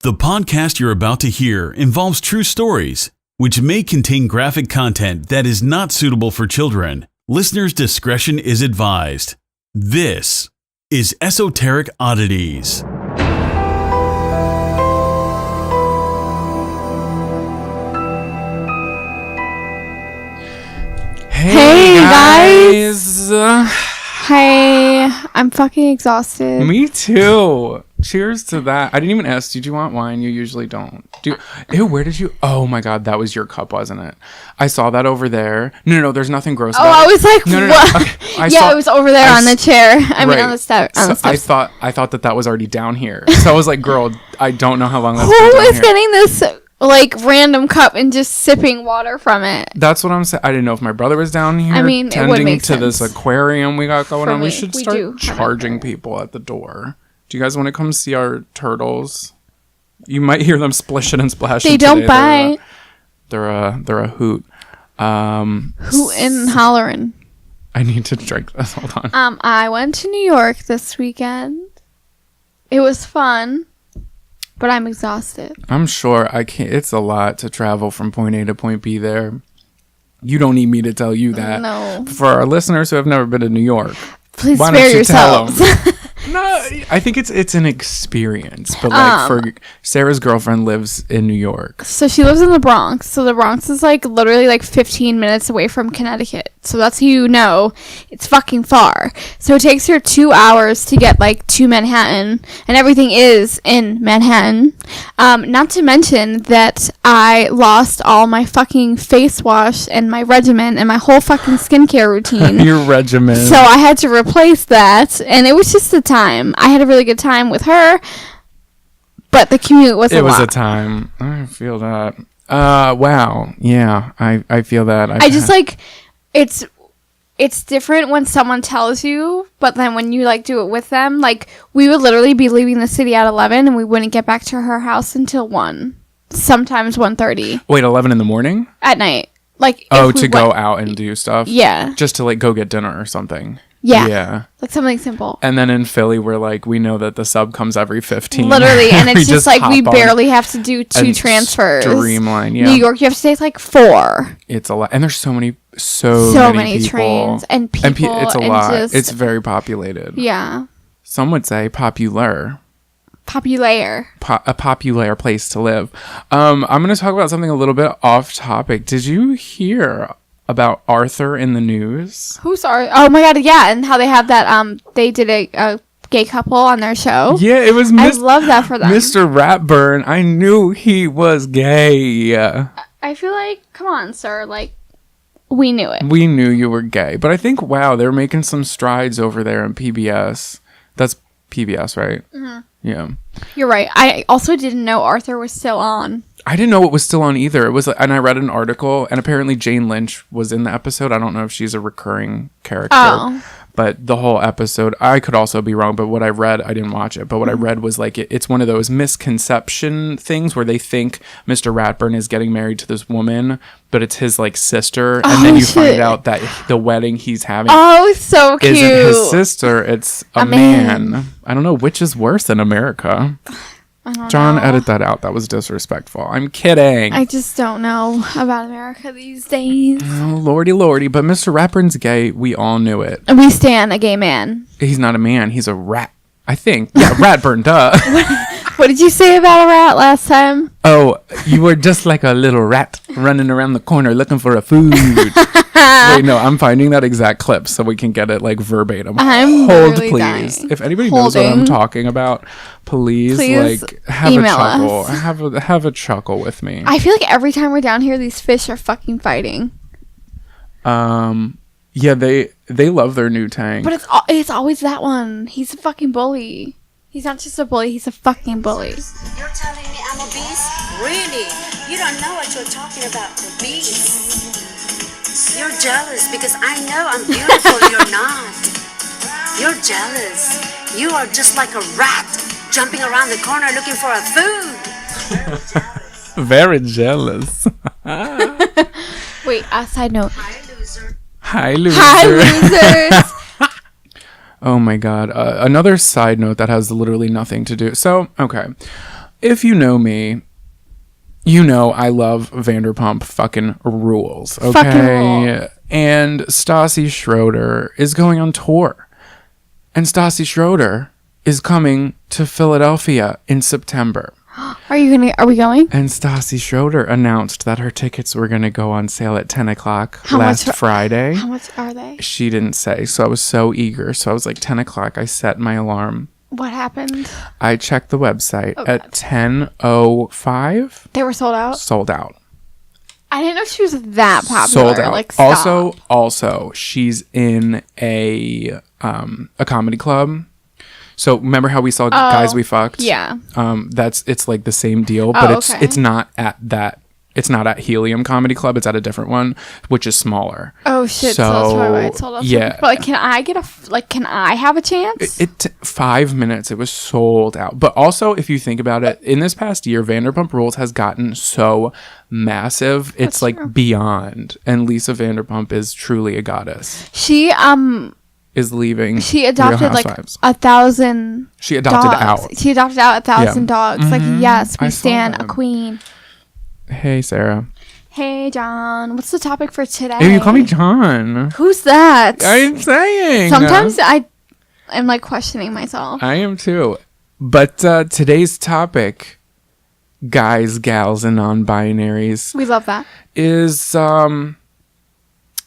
The podcast you're about to hear involves true stories, which may contain graphic content that is not suitable for children. Listener's discretion is advised. This is Esoteric Oddities. Hey guys! Hey, I'm fucking exhausted. Me too. Cheers to that. I didn't even ask, did you want wine? You usually don't. Ew, where did you? Oh my god, that was your cup, wasn't it? I saw that over there. No, there's nothing gross about it. I was like, no. what? Okay. It was over there on the chair. On the steps. I thought that was already down here. So I was like, girl, I don't know how long that's Who been down is here. getting this like random cup and just sipping water from it? That's what I'm saying. I didn't know if my brother was down here. I mean, it would tending make to sense. this aquarium we got going For on. We me, should we start do. charging people at the door. Do you guys want to come see our turtles? You might hear them splishing and splashing. They don't today. bite. They're a hoot. Hootin' and hollering. I need to drink this. Hold on. I went to New York this weekend. It was fun, but I'm exhausted. I'm sure I can't. It's a lot to travel from point A to point B there. You don't need me to tell you that. No. For our listeners who have never been to New York, Please why spare don't you yourselves. tell them? No, I think it's an experience. But like for Sarah's girlfriend lives in New York. So she lives in the Bronx. So the Bronx is like literally like 15 minutes away from Connecticut. So that's how you know it's fucking far. So it takes her 2 hours to get like to Manhattan, and everything is in Manhattan. Not to mention that I lost all my fucking face wash and my regimen and my whole fucking skincare routine. Your regimen. So I had to replace that, and it was just the time. I had a really good time with her, but the commute was a lot. It was a time. I feel that. Wow. Yeah, I feel that. I just like it's different when someone tells you, but then when you like do it with them, like we would literally be leaving the city at 11 and we wouldn't get back to her house until 1, sometimes 1:30 Wait, 11 in the morning? at night. Like To go out and do stuff? Yeah. Just to like go get dinner or something. Yeah. Yeah. Like something simple. And then in Philly, we're like, we know that the sub comes every 15. Literally, and We it's just like we hop on barely have to do 2 and transfers. streamline, yeah. New York, you have to take like 4. It's a lot. And there's so many Many people. trains and people. It's a and lot. just- It's very populated. yeah. Some would say popular. Popular. A popular place to live. I'm going to talk about something a little bit off topic. Did you hear about Arthur in the news? Who's our? Oh my god, yeah, and how they have that. They did a gay couple on their show. Yeah, it was. I love that for them. Mr. Ratburn. I knew he was gay. I feel like, come on, sir, like we knew it. We knew you were gay, but I think they're making some strides over there in PBS. That's PBS, right? Mm-hmm. Yeah. You're right. I also didn't know Arthur was still on. I didn't know it was still on either. It was, and I read an article, and apparently Jane Lynch was in the episode. I don't know if she's a recurring character, but the whole episode, I could also be wrong, but what I read, I didn't watch it, but what I read was like, it's one of those misconception things where they think Mr. Ratburn is getting married to this woman, but it's his like sister, and then you find out that the wedding he's having So cute. isn't his sister, it's a man. I don't know which is worse in America. John, edit that out. That was disrespectful. I'm kidding. I just don't know about America these days. Oh, lordy. But Mr. Ratburn's gay. We all knew it. And we stand a gay man. He's not a man. He's a rat. I think. Yeah, Ratburn, duh. What did you say about a rat last time? Oh, you were just like a little rat running around the corner looking for a food. Wait, no, I'm finding that exact clip so we can get it like verbatim. I'm Hold, really please. dying. If anybody knows what I'm talking about, please like have a email chuckle. us. Have a chuckle with me. I feel like every time we're down here, these fish are fucking fighting. Yeah, they love their new tank. But it's always that one. He's a fucking bully. He's not just a bully, he's a fucking bully. You're telling me I'm a beast? Really? You don't know what you're talking about, the beast. You're jealous because I know I'm beautiful. You're not. You're jealous. You are just like a rat jumping around the corner looking for a food. Very jealous. Wait, side note. Hi, loser. Hi, losers. Oh my god. Another side note that has literally nothing to do. So, okay. if you know me, you know I love Vanderpump fucking rules, okay? Fucking rule. And Stassi Schroeder is going on tour. And Stassi Schroeder is coming to Philadelphia in September. Are we going? And Stassi Schroeder announced that her tickets were going to go on sale at 10 o'clock Friday. How much are they? She didn't say, so I was so eager. So I was like, 10 o'clock, I set my alarm. What happened? I checked the website at God. 10:05. They were sold out? Sold out. I didn't know she was that popular. Sold out. Like, stop. Also, she's in a comedy club. So remember how we saw Guys We Fucked? Yeah. It's like the same deal, but okay. it's not at that. It's not at Helium Comedy Club. It's at a different one, which is smaller. Oh shit! So that's probably why it sold out. Yeah. But like, can I have a chance? 5 minutes. It was sold out. But also, if you think about it, in this past year, Vanderpump Rules has gotten so massive. It's like true. beyond. And Lisa Vanderpump is truly a goddess. She Is leaving. She Real adopted like Housewives. 1,000. She adopted dogs. out. She adopted out 1,000 dogs. Mhm. Like, yes, we I saw stand a that. queen. Hey, Sarah. Hey, John. What's the topic for today? Hey, you call me John. Who's that? I'm saying. Sometimes I'm like questioning myself. I am too. But today's topic, guys, gals, and non-binaries, We love that. is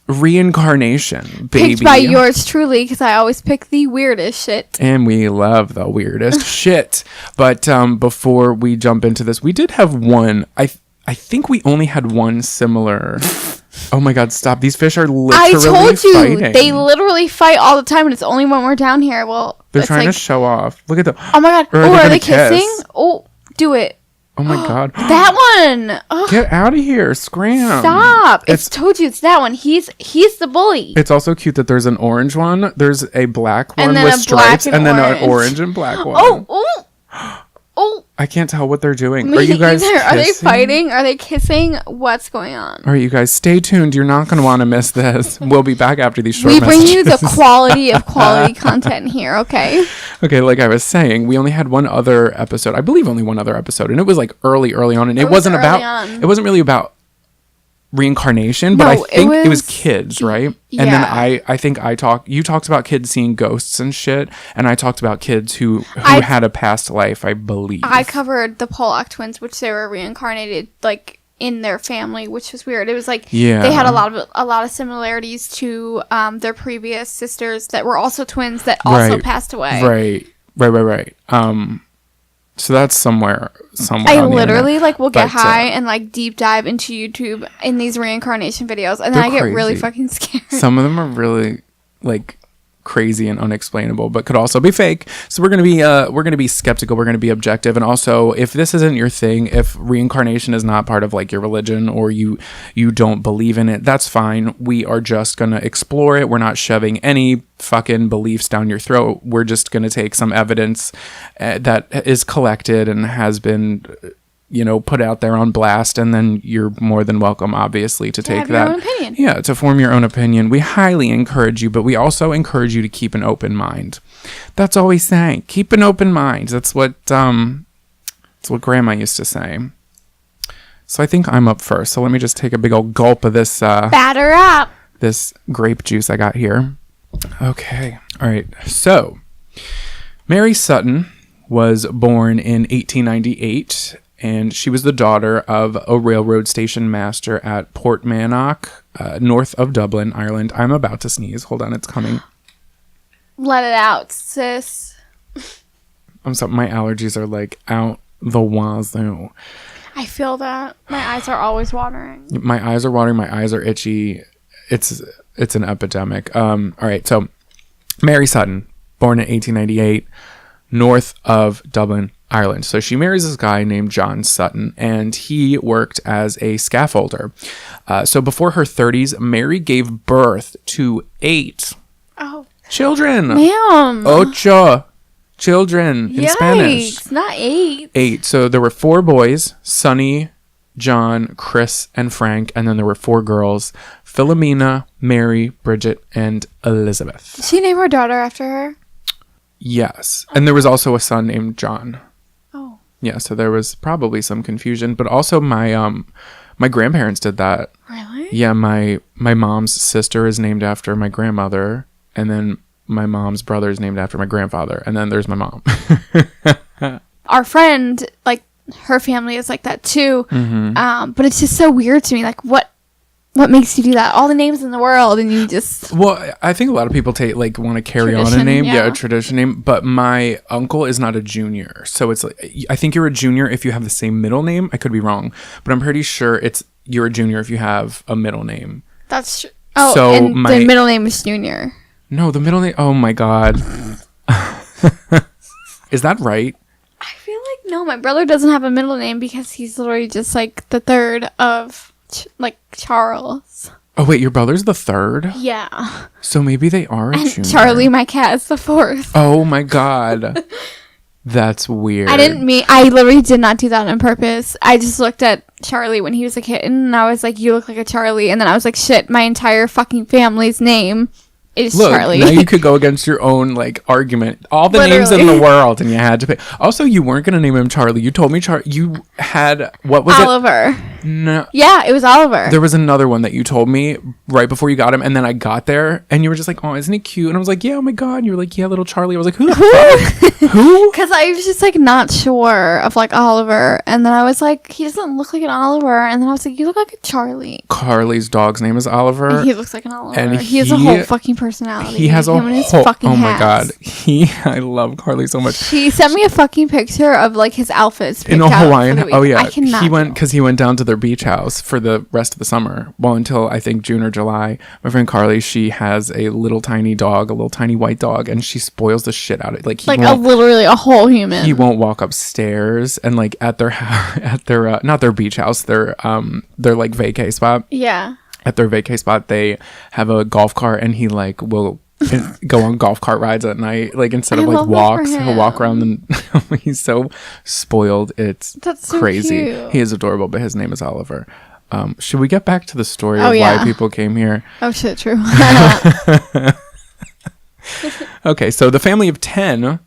reincarnation, baby. Picked by yours truly, because I always pick the weirdest shit. And we love the weirdest shit. But before we jump into this, we did have one. I think we only had one similar. Oh my God! Stop! These fish are literally I told you fighting. they literally fight all the time, and it's only when we're down here. Well, They're it's trying like, to show off. Look at them. Oh my God! Or Oh, they're are gonna they kissing? kiss. Oh, do it. Oh my God! That one. Ugh, Get out of here! Scram! stop! It's Told you it's that one. He's the bully. It's also cute that there's an orange one, there's a black one And then with a stripes, black and and then orange. an orange and black one. Oh. I can't tell what they're doing. Me Are you guys either. Are they kissing? fighting? Are they kissing? What's going on? All right, you guys, stay tuned. You're not going to want to miss this. We'll be back after these short We bring you the messages. quality of quality content here, okay? Okay, like I was saying, we only had one other episode. I believe only one other episode, and it was like early on, and it was wasn't early about. on. It wasn't really about reincarnation, but No, I it think it was was- kids, right? And Yeah. then I think you talked about kids seeing ghosts and shit, and I talked about kids who I- had a past life, I believe. I covered the Pollock twins, which they were reincarnated like in their family, which was weird. It was like Yeah. they had a lot of similarities to their previous sisters that were also twins that also Right. passed away. Right. So that's somewhere I on the literally internet. like will get But, high and like deep dive into YouTube in these reincarnation videos, and then I They're get really crazy. fucking scared. Some of them are really like crazy and unexplainable, but could also be fake. So we're gonna be skeptical. We're gonna be objective, and also if this isn't your thing, if reincarnation is not part of like your religion or you don't believe in it, that's fine. We are just gonna explore it. We're not shoving any fucking beliefs down your throat. We're just gonna take some evidence that is collected and has been put out there on blast, and then you're more than welcome, obviously, to take have your that. own opinion. Yeah, to form your own opinion. We highly encourage you, but we also encourage you to keep an open mind. That's all we say. Keep an open mind. That's what Grandma used to say. So I think I'm up first. So let me just take a big old gulp of this Batter up. this grape juice I got here. Okay. All right. So Mary Sutton was born in 1898. And she was the daughter of a railroad station master at Portmannock, north of Dublin, Ireland. I'm about to sneeze. Hold on, it's coming. Let it out, sis. I'm sorry, my allergies are like out the wazoo. I feel that. My eyes are always watering. My eyes are watering. My eyes are itchy. It's an epidemic. All right, so Mary Sutton, born in 1898, north of Dublin, Ireland. So she marries this guy named John Sutton, and he worked as a scaffolder. So before her 30s, Mary gave birth to 8 children. Ma'am. Ocho children in Spanish. Yikes, not 8. 8. So there were 4 boys, Sonny, John, Chris, and Frank. And then there were 4 girls, Philomena, Mary, Bridget, and Elizabeth. Did she name her daughter after her? Yes. And there was also a son named John. Oh. Yeah, so there was probably some confusion, but also my grandparents did that. Really? Yeah, my mom's sister is named after my grandmother, and then my mom's brother is named after my grandfather, and then there's my mom. Our friend, like, her family is like that too. Mm-hmm. But it's just so weird to me. Like, what makes you do that? All the names in the world, and you just... Well, I think a lot of people want to carry on a Tradition, name. yeah. A tradition name. But my uncle is not a junior. So it's like, I think you're a junior if you have the same middle name. I could be wrong. But I'm pretty sure you're a junior if you have a middle name. That's true. Oh, So and the middle name is Junior. No, the middle name. Oh my God. Is that right? I feel like, no, my brother doesn't have a middle name because he's literally just like the third of Charles. Oh wait, your brother's the third? Yeah. So maybe they are a And junior. Charlie, my cat, is the fourth. Oh my God. That's weird. I literally did not do that on purpose. I just looked at Charlie when he was a kitten and I was like, you look like a Charlie. And then I was like, shit, my entire fucking family's name is Look, Charlie. now you could go against your own like argument. All the names in the world, and you had to pick. Also, you weren't gonna name him Charlie. You told me you had, what was Oliver. it? No. Yeah, it was Oliver. There was another one that you told me right before you got him, and then I got there, and you were just like, "Oh, isn't he cute?" And I was like, "Yeah, oh my God." And you were like, "Yeah, little Charlie." I was like, "Who the fuck? Who?" Because I was just like not sure of like Oliver, and then I was like, he doesn't look like an Oliver, and then I was like, you look like a Charlie. Carly's dog's name is Oliver. And he looks like an Oliver. And he has a whole fucking personality. He has a Him and his whole. fucking Oh my hats. God, I love Carly so much. He sent me a fucking picture of like his outfits In a picked out Hawaiian. for the week. Oh yeah, I cannot. he went down to their beach house for the rest of the summer. Well, until I think June or July. My friend Carly, she has a little tiny dog, a little tiny white dog, and she spoils the shit out of it. Like literally a whole human. He won't walk upstairs, and like at their not their beach house, their like vacay spot. Yeah. At their vacay spot, they have a golf cart, and he like will go on golf cart rides at night, like instead of like walks, he'll walk around. And he's so spoiled. That's so crazy. Cute. He is adorable, but his name is Oliver. Should we get back to the story of why people came here? Oh shit, true. Okay, so the family of 10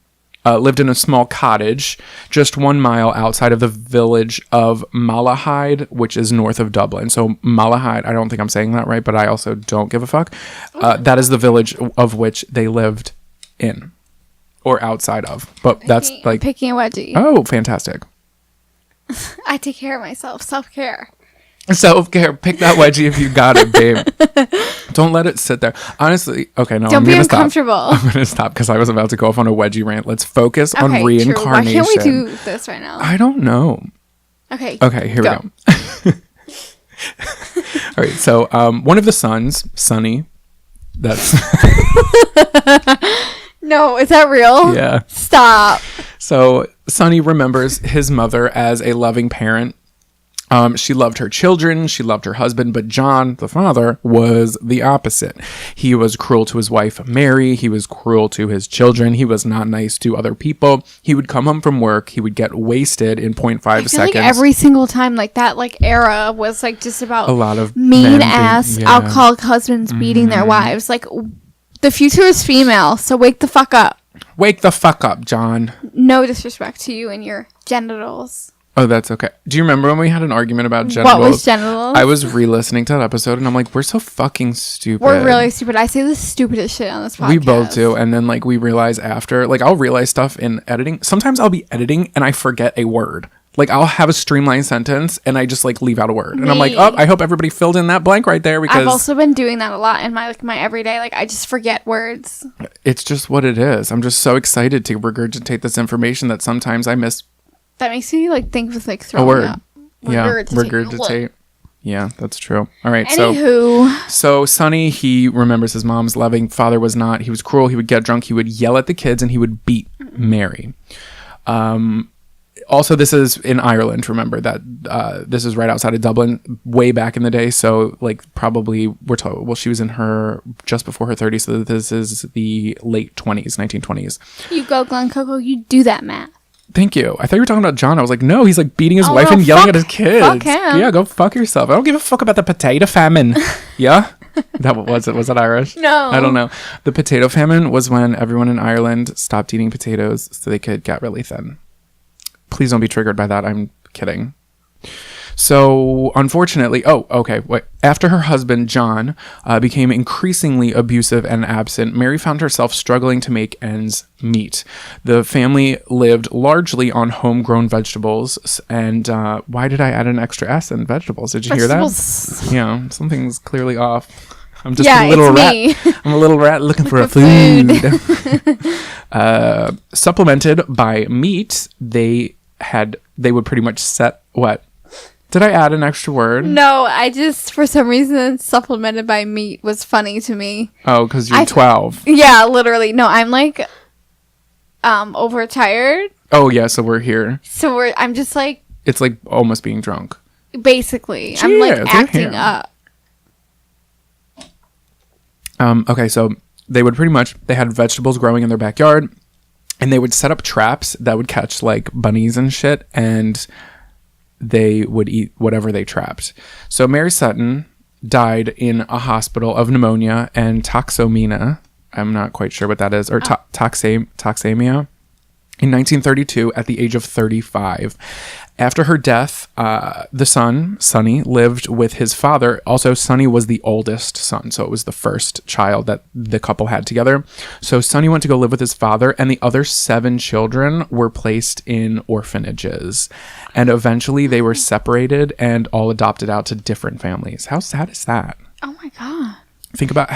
lived in a small cottage just 1 mile outside of the village of Malahide, which is north of Dublin. So Malahide, I don't think I'm saying that right, but I also don't give a fuck. That is the village of which they lived in or outside of. But that's like picking a wedgie. Oh, fantastic. I take care of myself. Self-care. Self-care. Pick that wedgie if you got it, babe. Don't let it sit there. Honestly, okay, no, Don't I'm be gonna stop. uncomfortable. I'm going to stop because I was about to go off on a wedgie rant. Let's focus on reincarnation. True. Why can't we do this right now? I don't know. Okay. Okay, here we go. All right, so one of the sons, Sonny, that's... No, is that real? Yeah. Stop. So Sonny remembers his mother as a loving parent. She loved her children, she loved her husband, but John, the father, was the opposite. He was cruel to his wife, Mary. He was cruel to his children. He was not nice to other people. He would come home from work. He would get wasted in 0.5 seconds. Like every single time, like that, like era was like just about a lot of mean ass alcoholic husbands beating their wives. Like the future is female, so wake the fuck up. Wake the fuck up, John. No disrespect to you and your genitals. Oh, that's okay. Do you remember when we had an argument about genitals? What was genitals? I was re-listening to that episode, and I'm like, we're so fucking stupid. We're really stupid. I say the stupidest shit on this podcast. We both do, and then like we realize after, like I'll realize stuff in editing. Sometimes I'll be editing and I forget a word. Like I'll have a streamlined sentence and I just like leave out a word, and I'm like, oh, I hope everybody filled in that blank right there because I've also been doing that a lot in my my everyday. Like I just forget words. It's just what it is. I'm just so excited to regurgitate this information that sometimes I miss. That makes me like think with like throwing a word. up. Yeah, regurgitate. Yeah, that's true. All right. Anywho. So Sonny, he remembers his mom's loving. Father was not. He was cruel. He would get drunk. He would yell at the kids, and he would beat Mary. Also, this is in Ireland. Remember that this is right outside of Dublin, way back in the day. So, like, probably we're told. Well, she was in her just before her 30s. So this is the late 20s, 1920s. You go, Glen Coco. You do that math. Thank you. I thought you were talking about John. I was like, no, he's like beating his wife and yelling at his kids. Fuck him. Yeah, go fuck yourself. I don't give a fuck about the potato famine. Yeah? That was it. Was it Irish? No. I don't know. The potato famine was when everyone in Ireland stopped eating potatoes so they could get really thin. Please don't be triggered by that. I'm kidding. So, unfortunately, after her husband, John, became increasingly abusive and absent, Mary found herself struggling to make ends meet. The family lived largely on homegrown vegetables. And why did I add an extra S in vegetables? Did you hear that? Yeah, something's clearly off. I'm just a little rat. Me. I'm a little rat looking for a food. Supplemented by meat, they would pretty much set what? Did I add an extra word? No, I just, for some reason, supplemented by meat was funny to me. Oh, because you're 12. Yeah, literally. No, I'm like, overtired. Oh, yeah, so we're here. So I'm just like. It's like almost being drunk. Basically. Cheers, I'm like acting up. Okay, so they had vegetables growing in their backyard, and they would set up traps that would catch like bunnies and shit, and they would eat whatever they trapped. So Mary Sutton died in a hospital of pneumonia and toxemia. I'm not quite sure what that is, or toxemia. In 1932, at the age of 35. After her death, the son, Sonny, lived with his father. Also, Sonny was the oldest son, so it was the first child that the couple had together. So Sonny went to go live with his father, and the other 7 children were placed in orphanages. And eventually they were separated and all adopted out to different families. How sad is that? Oh my God. Think about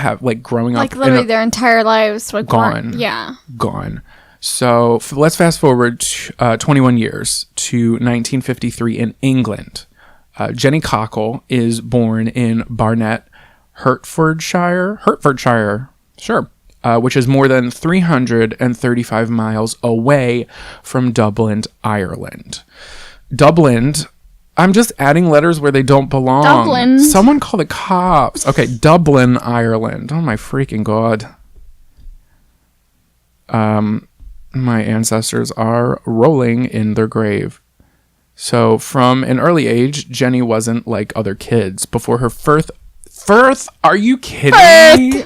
growing up. Like literally their entire lives were gone. Yeah. Gone. So let's fast forward 21 years to 1953 in England. Jenny Cockle is born in Barnet, Hertfordshire, sure, which is more than 335 miles away from Dublin, Ireland. Dublin, I'm just adding letters where they don't belong. Dublin. Someone call the cops. Okay, Dublin, Ireland. Oh my freaking God. My ancestors are rolling in their grave. So from an early age, Jenny wasn't like other kids. Before her first, are you kidding me?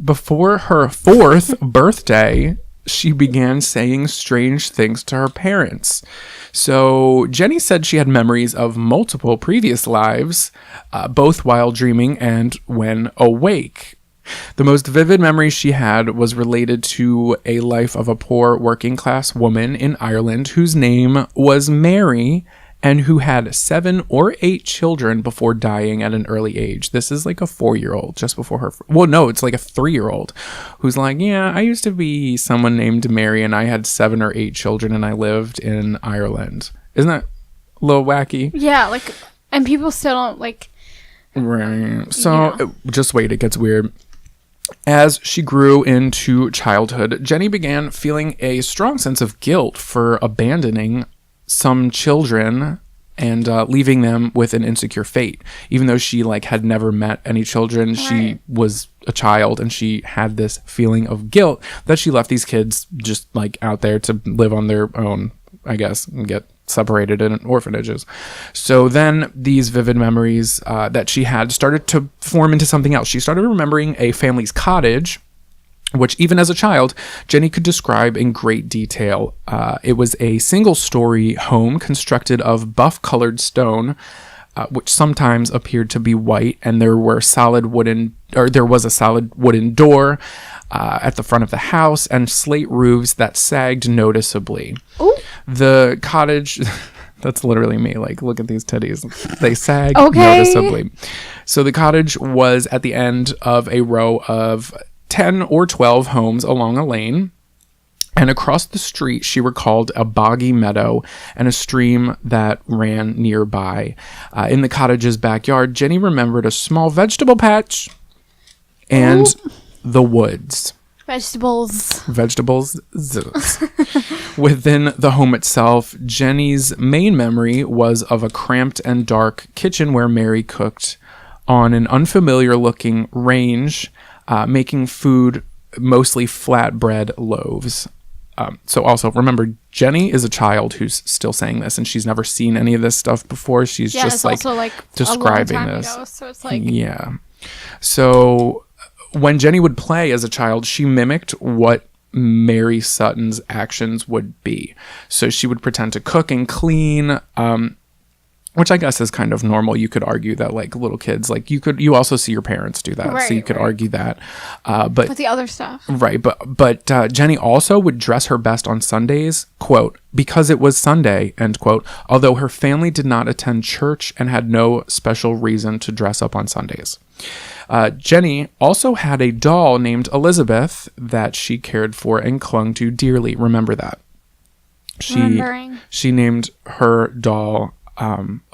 Before her 4th birthday, she began saying strange things to her parents. So Jenny said she had memories of multiple previous lives, both while dreaming and when awake. The most vivid memory she had was related to a life of a poor working class woman in Ireland whose name was Mary and who had 7 or 8 children before dying at an early age. This is like a 4-year-old just before her. Well, no, it's like a 3-year-old who's like, yeah, I used to be someone named Mary and I had 7 or 8 children and I lived in Ireland. Isn't that a little wacky? Yeah, and people still don't Right. So just wait, it gets weird. As she grew into childhood, Jenny began feeling a strong sense of guilt for abandoning some children and leaving them with an insecure fate. Even though she had never met any children, she was a child and she had this feeling of guilt that she left these kids just out there to live on their own, I guess, and get separated in orphanages. So then these vivid memories that she had started to form into something else. She started remembering a family's cottage, which even as a child, Jenny could describe in great detail. It was a single-story home constructed of buff-colored stone, which sometimes appeared to be white, and there was a solid wooden door at the front of the house and slate roofs that sagged noticeably. Ooh. The cottage, that's literally me. Look at these titties. They sag noticeably. So the cottage was at the end of a row of 10 or 12 homes along a lane. And across the street, she recalled a boggy meadow and a stream that ran nearby. In the cottage's backyard, Jenny remembered a small vegetable patch and the woods. Vegetables. Within the home itself, Jenny's main memory was of a cramped and dark kitchen where Mary cooked on an unfamiliar-looking range, making food mostly flatbread loaves. So also, remember, Jenny is a child who's still saying this, and she's never seen any of this stuff before. She's just describing this. Ago, so it's yeah. So when Jenny would play as a child, she mimicked what Mary Sutton's actions would be. So she would pretend to cook and clean, which I guess is kind of normal. You could argue that like little kids, like you also see your parents do that. So you could argue that. But with the other stuff. Right. But Jenny also would dress her best on Sundays, quote, because it was Sunday, end quote, although her family did not attend church and had no special reason to dress up on Sundays. Jenny also had a doll named Elizabeth that she cared for and clung to dearly. Remember that. She named her doll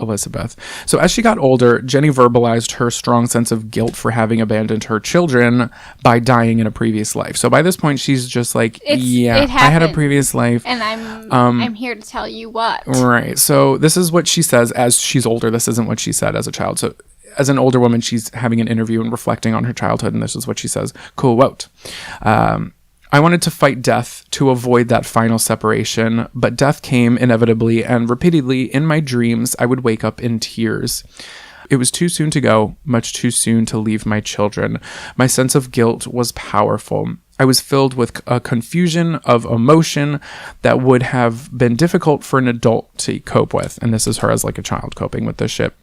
Elizabeth. So as she got older, Jenny verbalized her strong sense of guilt for having abandoned her children by dying in a previous life. So by this point, she's just like, I had a previous life, and I'm here to tell you what. Right. So this is what she says as she's older. This isn't what she said as a child. So as an older woman, she's having an interview and reflecting on her childhood, and this is what she says. Quote, I wanted to fight death to avoid that final separation, but death came inevitably, and repeatedly in my dreams, I would wake up in tears. It was too soon to go, much too soon to leave my children. My sense of guilt was powerful. I was filled with a confusion of emotion that would have been difficult for an adult to cope with. And this is her as like a child coping with this shit.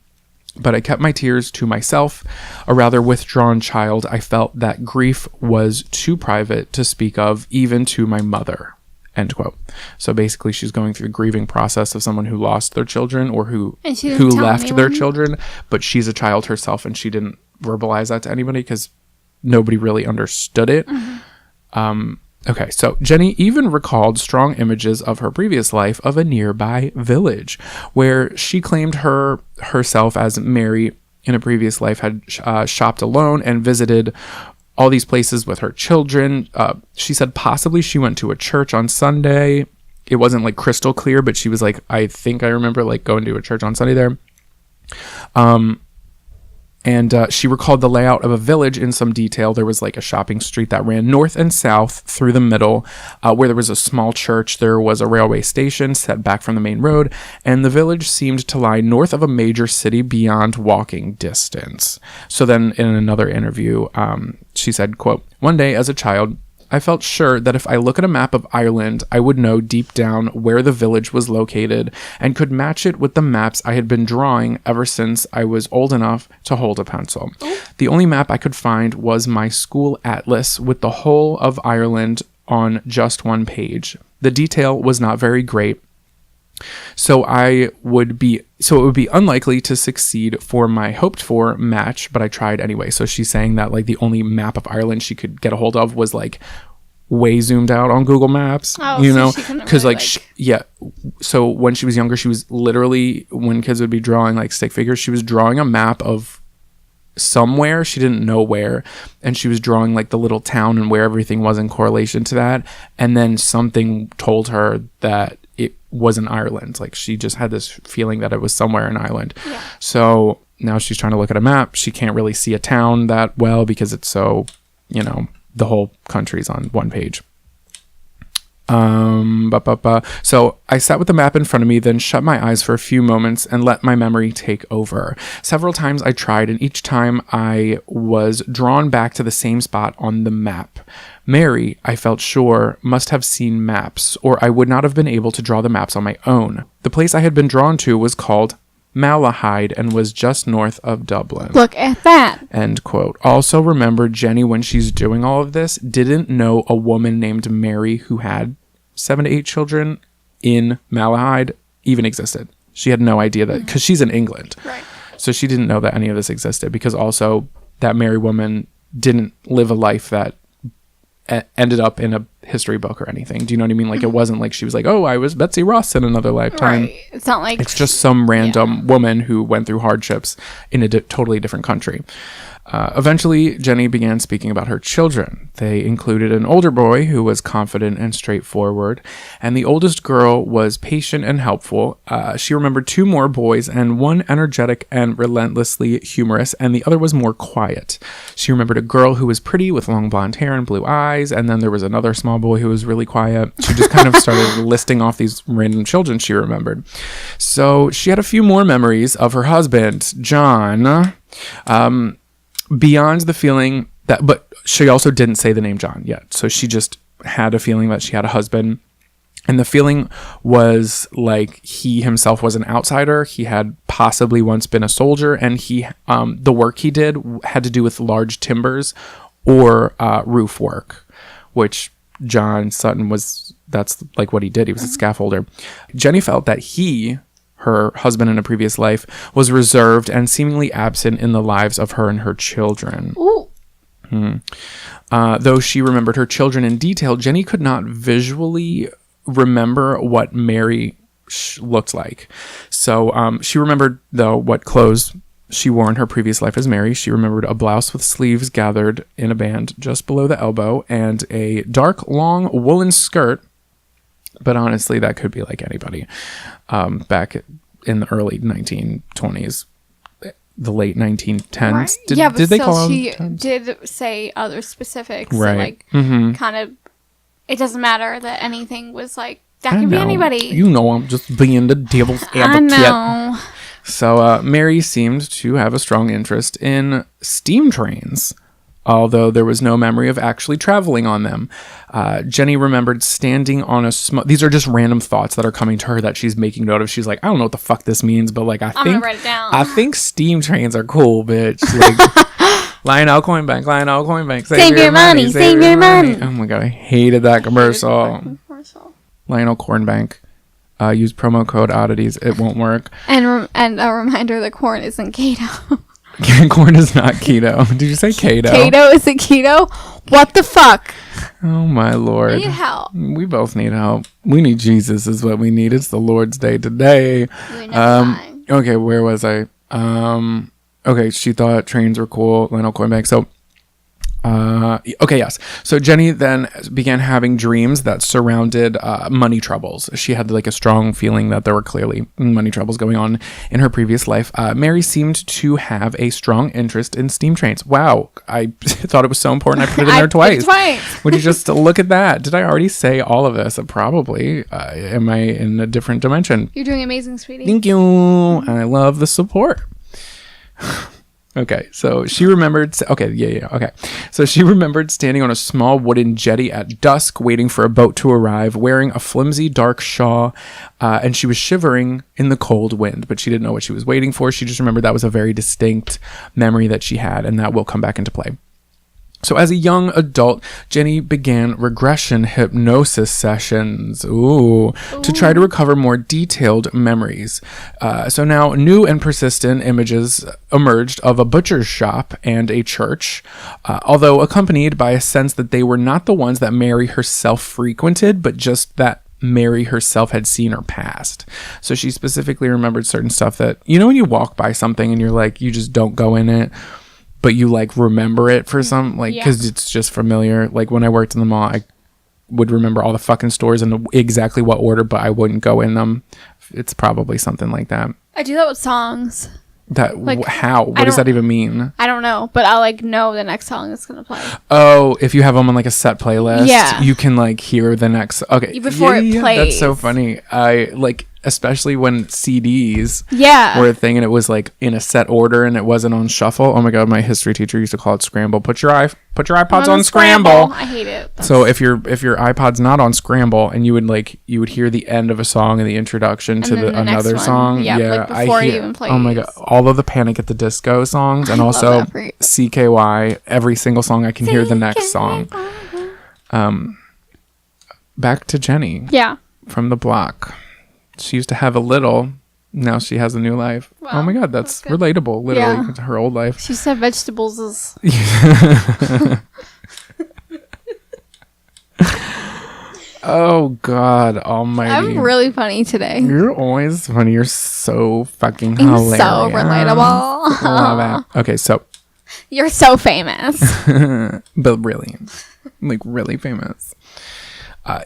But I kept my tears to myself, a rather withdrawn child. I felt that grief was too private to speak of, even to my mother, end quote. So basically she's going through the grieving process of someone who lost their children or who left their children, but she's a child herself and she didn't verbalize that to anybody because nobody really understood it. Okay, so Jenny even recalled strong images of her previous life of a nearby village where she claimed herself as Mary in a previous life had shopped alone and visited all these places with her children. She said possibly she went to a church on Sunday. It wasn't like crystal clear, but she was like, I think I remember like going to a church on Sunday there. And she recalled the layout of a village in some detail. There was like a shopping street that ran north and south through the middle, where there was a small church. There was a railway station set back from the main road, and the village seemed to lie north of a major city beyond walking distance. So then in another interview, she said, quote, one day as a child, I felt sure that if I look at a map of Ireland, I would know deep down where the village was located and could match it with the maps I had been drawing ever since I was old enough to hold a pencil. The only map I could find was my school atlas with the whole of Ireland on just one page. The detail was not very great, so it would be unlikely to succeed for my hoped for match, but I tried anyway. So she's saying that like the only map of Ireland she could get a hold of was like way zoomed out on Google Maps, because so when she was younger, she was literally, when kids would be drawing like stick figures, she was drawing a map of somewhere, she didn't know where, and she was drawing like the little town and where everything was in correlation to that, and then something told her that it was in Ireland. Like she just had this feeling that it was somewhere in Ireland. So now she's trying to look at a map. She can't really see a town that well because it's so, the whole country's on one page. So I sat with the map in front of me, then shut my eyes for a few moments and let my memory take over. Several times I tried, and each time I was drawn back to the same spot on the map. Mary, I felt sure, must have seen maps, or I would not have been able to draw the maps on my own. The place I had been drawn to was called Malahide and was just north of Dublin. Look at that. End quote. Also remember, Jenny, when she's doing all of this, didn't know a woman named Mary who had 7 to 8 children in Malahide even existed. She had no idea that, because she's in England. Right. So she didn't know that any of this existed, because also that Mary woman didn't live a life that ended up in a history book or anything. Do you know what I mean? Like, it wasn't like she was like, oh, I was Betsy Ross in another lifetime. Right. It's not like... It's just some random woman who went through hardships in a totally different country. Eventually, Jenny began speaking about her children. They included an older boy who was confident and straightforward, and the oldest girl was patient and helpful. She remembered 2 more boys, and one energetic and relentlessly humorous, and the other was more quiet. She remembered a girl who was pretty with long blonde hair and blue eyes, and then there was another small boy who was really quiet. She just kind of started listing off these random children she remembered. So she had a few more memories of her husband, John, beyond the feeling that, but she also didn't say the name John yet. So she just had a feeling that she had a husband. And the feeling was like he himself was an outsider. He had possibly once been a soldier, and the work he did had to do with large timbers or roof work, which John Sutton that's like what he did. He was a scaffolder. Jenny felt that her husband in a previous life, was reserved and seemingly absent in the lives of her and her children. Ooh. Though she remembered her children in detail, Jenny could not visually remember what Mary looked like. So she remembered, though, what clothes she wore in her previous life as Mary. She remembered a blouse with sleeves gathered in a band just below the elbow and a dark, long woolen skirt. But honestly, that could be like anybody back in the early 1920s, the late 1910s. Right. Did they call she them? did say other specifics. Right. So, like, kind of, it doesn't matter that anything was like, that could be anybody. You know, I'm just being the devil's advocate. I know. So Mary seemed to have a strong interest in steam trains, although there was no memory of actually traveling on them. Jenny remembered standing on these are just random thoughts that are coming to her that she's making note of. She's like, I don't know what the fuck this means, but like, I'm gonna write it down. I think steam trains are cool, bitch. Like, Lionel Coinbank, save your money, save your money. Oh my God, I hated that commercial. Lionel Coinbank. Use promo code Oddities. It won't work. And a reminder that corn isn't keto. Corn is not keto. Did you say keto? Keto isn't keto? What the fuck? Oh my Lord. I need help. We both need help. We need Jesus is what we need. It's the Lord's Day today. Okay, where was I? Okay, she thought trains were cool. Lionel Coinbank. So okay, yes. So Jenny then began having dreams that surrounded money troubles. She had like a strong feeling that there were clearly money troubles going on in her previous life. Mary seemed to have a strong interest in steam trains. Wow, I thought it was so important. I put it in there twice. Would you just look at that? Did I already say all of this? Probably. Am I in a different dimension? You're doing amazing, sweetie. Thank you. I love the support. Okay, so she remembered... Okay. So she remembered standing on a small wooden jetty at dusk, waiting for a boat to arrive, wearing a flimsy dark shawl, and she was shivering in the cold wind, but she didn't know what she was waiting for. She just remembered that was a very distinct memory that she had, and that will come back into play. So as a young adult, Jenny began regression hypnosis sessions to try to recover more detailed memories. So now new and persistent images emerged of a butcher's shop and a church, although accompanied by a sense that they were not the ones that Mary herself frequented, but just that Mary herself had seen or passed. So she specifically remembered certain stuff that, you know, when you walk by something and you're like, you just don't go in it, but you like remember it for some, like, because it's just familiar. Like when I worked in the mall, I would remember all the fucking stores in exactly what order, but I wouldn't go in them. It's probably something like that. I do that with songs. That like, how? What does that even mean? I don't know, but I'll like know the next song that's gonna play. Oh, if you have them on like a set playlist, you can like hear the next. Okay, before it plays. That's so funny. I like, especially when CDs were a thing and it was like in a set order and it wasn't on shuffle. Oh my God, my history teacher used to call it scramble. Put your iPods on scramble. I hate it. So if your iPod's not on scramble and you would hear the end of a song and the introduction to another song. Like before it even plays. Oh my God, all of the Panic at the Disco songs and also CKY, every single song I can hear the next song. Back to Jenny. Yeah. From the block. She used to have a little. Now she has a new life. Wow, oh my God, that's relatable. Literally, to her old life. She said Vegetablezes. Oh God Almighty! I'm really funny today. You're always funny. You're so fucking hilarious. So relatable. Love it. Okay, so you're so famous, but really, like really famous.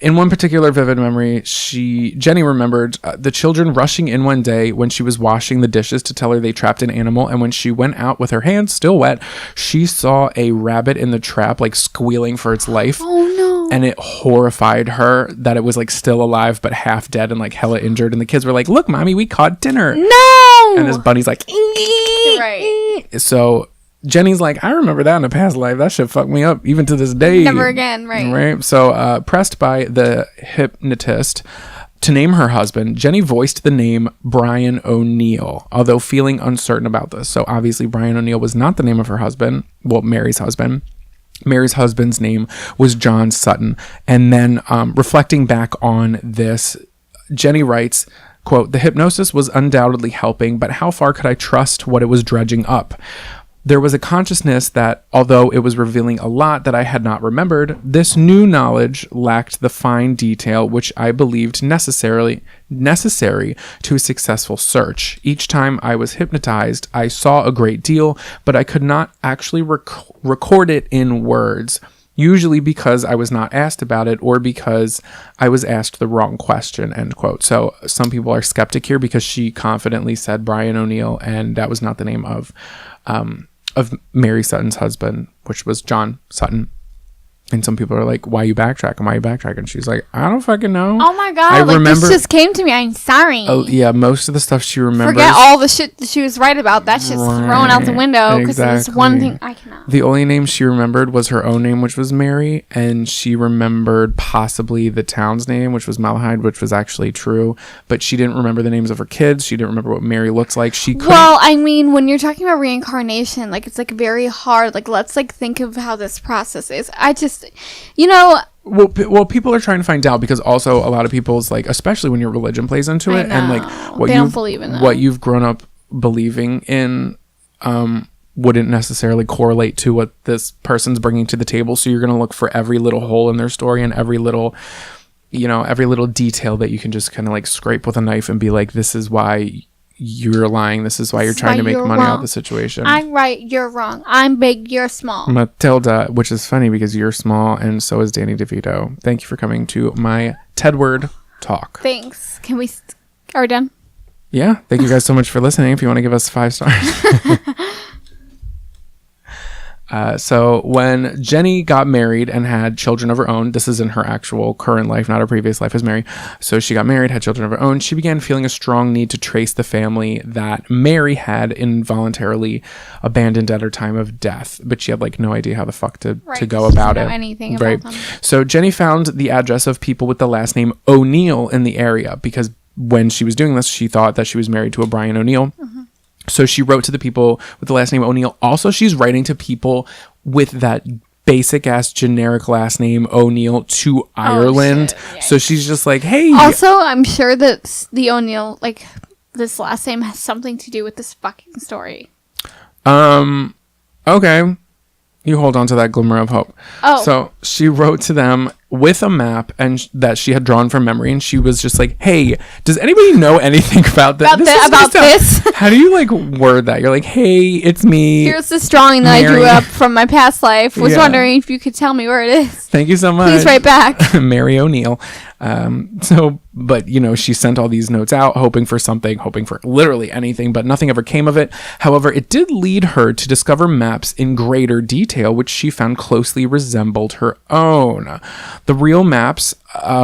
In one particular vivid memory, Jenny remembered the children rushing in one day when she was washing the dishes to tell her they trapped an animal. And when she went out with her hands still wet, she saw a rabbit in the trap, like squealing for its life. Oh no. And it horrified her that it was like still alive, but half dead and like hella injured. And the kids were like, "Look, mommy, we caught dinner." No. And this bunny's like, right. So Jenny's like, I remember that in a past life. That shit fucked me up even to this day. Never again, right? Right. So pressed by the hypnotist to name her husband, Jenny voiced the name Brian O'Neill, although feeling uncertain about this. So obviously Brian O'Neill was not the name of her husband. Well, Mary's husband. Mary's husband's name was John Sutton. And then reflecting back on this, Jenny writes, quote, "The hypnosis was undoubtedly helping, but how far could I trust what it was dredging up? There was a consciousness that, although it was revealing a lot that I had not remembered, this new knowledge lacked the fine detail which I believed necessary to a successful search. Each time I was hypnotized, I saw a great deal, but I could not actually record it in words, usually because I was not asked about it or because I was asked the wrong question," end quote. So some people are skeptic here because she confidently said Brian O'Neill, and that was not the name of Mary Sutton's husband, which was John Sutton. And some people are like, why are you backtracking? Why are you backtracking? She's like, I don't fucking know. Oh my God. This just came to me. I'm sorry. Oh, yeah. Most of the stuff she remembers. Forget all the shit that she was right about. That's just thrown out the window because there's one thing I cannot. The only name she remembered was her own name, which was Mary. And she remembered possibly the town's name, which was Malahide, which was actually true. But she didn't remember the names of her kids. She didn't remember what Mary looks like. She couldn't. Well, I mean, when you're talking about reincarnation, like, it's like very hard. Like, let's like think of how this process is. I just, you know. Well, people are trying to find out because also a lot of people's, like, especially when your religion plays into it, and like what you've grown up believing in wouldn't necessarily correlate to what this person's bringing to the table. So you're going to look for every little hole in their story and every little detail that you can just kind of like scrape with a knife and be like, this is why you're lying. This is why you're trying to make money out of the situation. I'm right. You're wrong. I'm big. You're small. Matilda, which is funny because you're small and so is Danny DeVito. Thank you for coming to my Tedward talk. Thanks. Are we done? Yeah. Thank you guys so much for listening. If you want to give us 5 stars. So when Jenny got married and had children of her own, this is in her actual current life, not her previous life as Mary. So she got married, had children of her own. She began feeling a strong need to trace the family that Mary had involuntarily abandoned at her time of death. But she had like no idea how the fuck to go about it. Anything about them. So Jenny found the address of people with the last name O'Neill in the area because when she was doing this, she thought that she was married to a Brian O'Neill. Mm-hmm. So she wrote to the people with the last name O'Neill. Also, she's writing to people with that basic ass generic last name O'Neill to Ireland. Yeah. So she's just like, hey. Also, I'm sure that the O'Neill, like, this last name has something to do with this fucking story. Okay. You hold on to that glimmer of hope. Oh. So she wrote to them with a map and that she had drawn from memory, and she was just like, hey, does anybody know anything about this? About this? How do you like word that? You're like, hey, it's me. Here's this drawing that Mary. I drew up from my past life. Was wondering if you could tell me where it is. Thank you so much. Please write back. Mary O'Neill. But she sent all these notes out, hoping for literally anything, but nothing ever came of it. However, it did lead her to discover maps in greater detail, which she found closely resembled her own. The real maps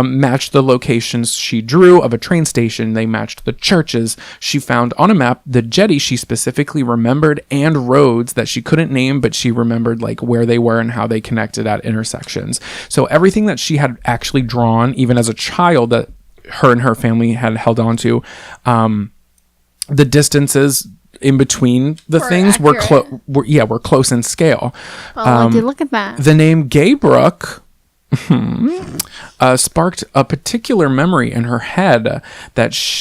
matched the locations she drew of a train station. They matched the churches. She found on a map the jetty she specifically remembered and roads that she couldn't name, but she remembered like where they were and how they connected at intersections. So everything that she had actually drawn, even as a child, that her and her family had held on to, the distances in between the things were close in scale. Oh, I did look at that. The name Gaybrook sparked a particular memory in her head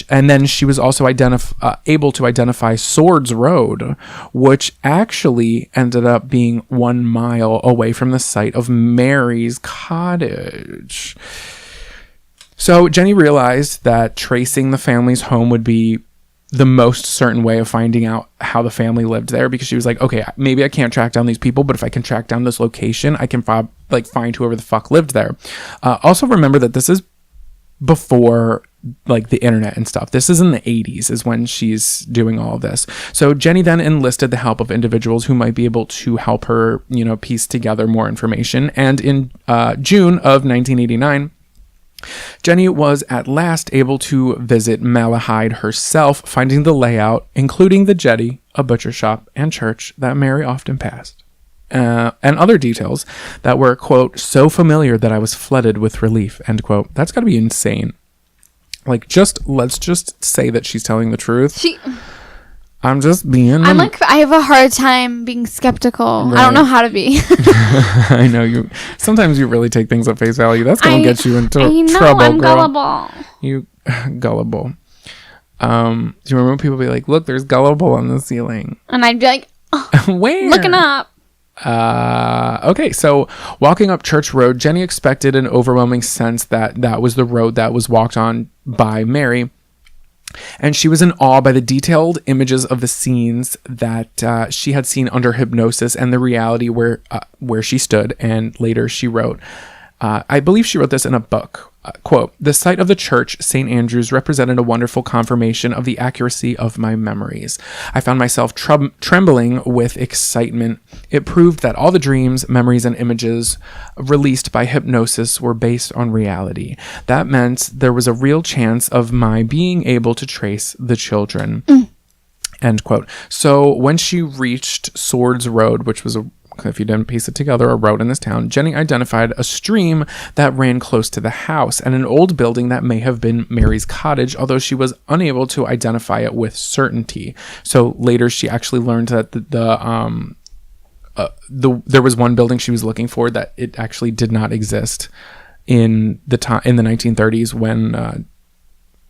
and then she was also able to identify Swords Road, which actually ended up being 1 mile away from the site of Mary's cottage. So Jenny realized that tracing the family's home would be the most certain way of finding out how the family lived there, because she was like, okay, maybe I can't track down these people, but if I can track down this location, I can find whoever the fuck lived there. Also remember that this is before like the internet and stuff. This is in the 80s is when she's doing all of this. So Jenny then enlisted the help of individuals who might be able to help her, piece together more information. And in June of 1989, Jenny was at last able to visit Malahide herself, finding the layout, including the jetty, a butcher shop, and church that Mary often passed, and other details that were, quote, so familiar that I was flooded with relief, end quote. That's got to be insane. Like, let's just say that she's telling the truth. I'm just being... I have a hard time being skeptical. Right. I don't know how to be. I know you. Sometimes you really take things at face value. That's going to get you into trouble, I'm girl. Gullible. You gullible. Do you remember when people be like, look, there's gullible on the ceiling? And I'd be like, oh, where? Looking up. Okay, so walking up Church Road, Jenny expected an overwhelming sense that was the road that was walked on by Mary. And she was in awe by the detailed images of the scenes that she had seen under hypnosis and the reality where she stood. And later she wrote, I believe she wrote this in a book. Quote, the site of the church, St. Andrew's, represented a wonderful confirmation of the accuracy of my memories. I found myself trembling with excitement. It proved that all the dreams, memories, and images released by hypnosis were based on reality. That meant there was a real chance of my being able to trace the children. End quote. So when she reached Swords Road, which was if you didn't piece it together, a road in this town, Jenny identified a stream that ran close to the house and an old building that may have been Mary's cottage, although she was unable to identify it with certainty. So later she actually learned that there was one building she was looking for that it actually did not exist in the 1930s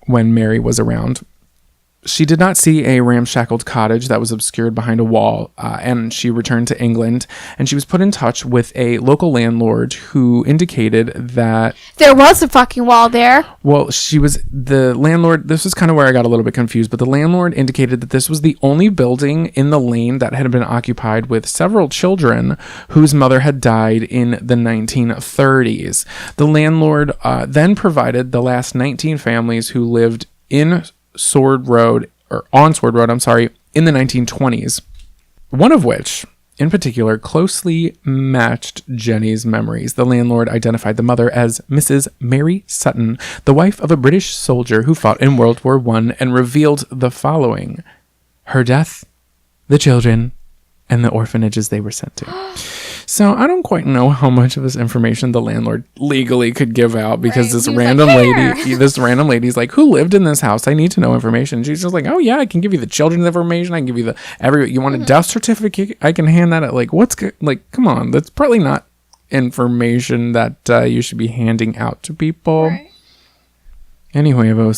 when Mary was around. She did not see a ramshackled cottage that was obscured behind a wall, and she returned to England, and she was put in touch with a local landlord who indicated that... There was a fucking wall there. Well, the landlord... This is kind of where I got a little bit confused, but the landlord indicated that this was the only building in the lane that had been occupied with several children whose mother had died in the 1930s. The landlord then provided the last 19 families who lived on Sword Road, in the 1920s, one of which, in particular, closely matched Jenny's memories. The landlord identified the mother as Mrs. Mary Sutton, the wife of a British soldier who fought in World War I, and revealed the following: her death, the children, and the orphanages they were sent to. So I don't quite know how much of this information the landlord legally could give out, because this random lady's like, who lived in this house? I need to know information. She's just like, oh yeah, I can give you the children's information. I can give you you want a death certificate? I can hand that out. Like, what's good? Like, come on, that's probably not information that you should be handing out to people. Right. Anyway,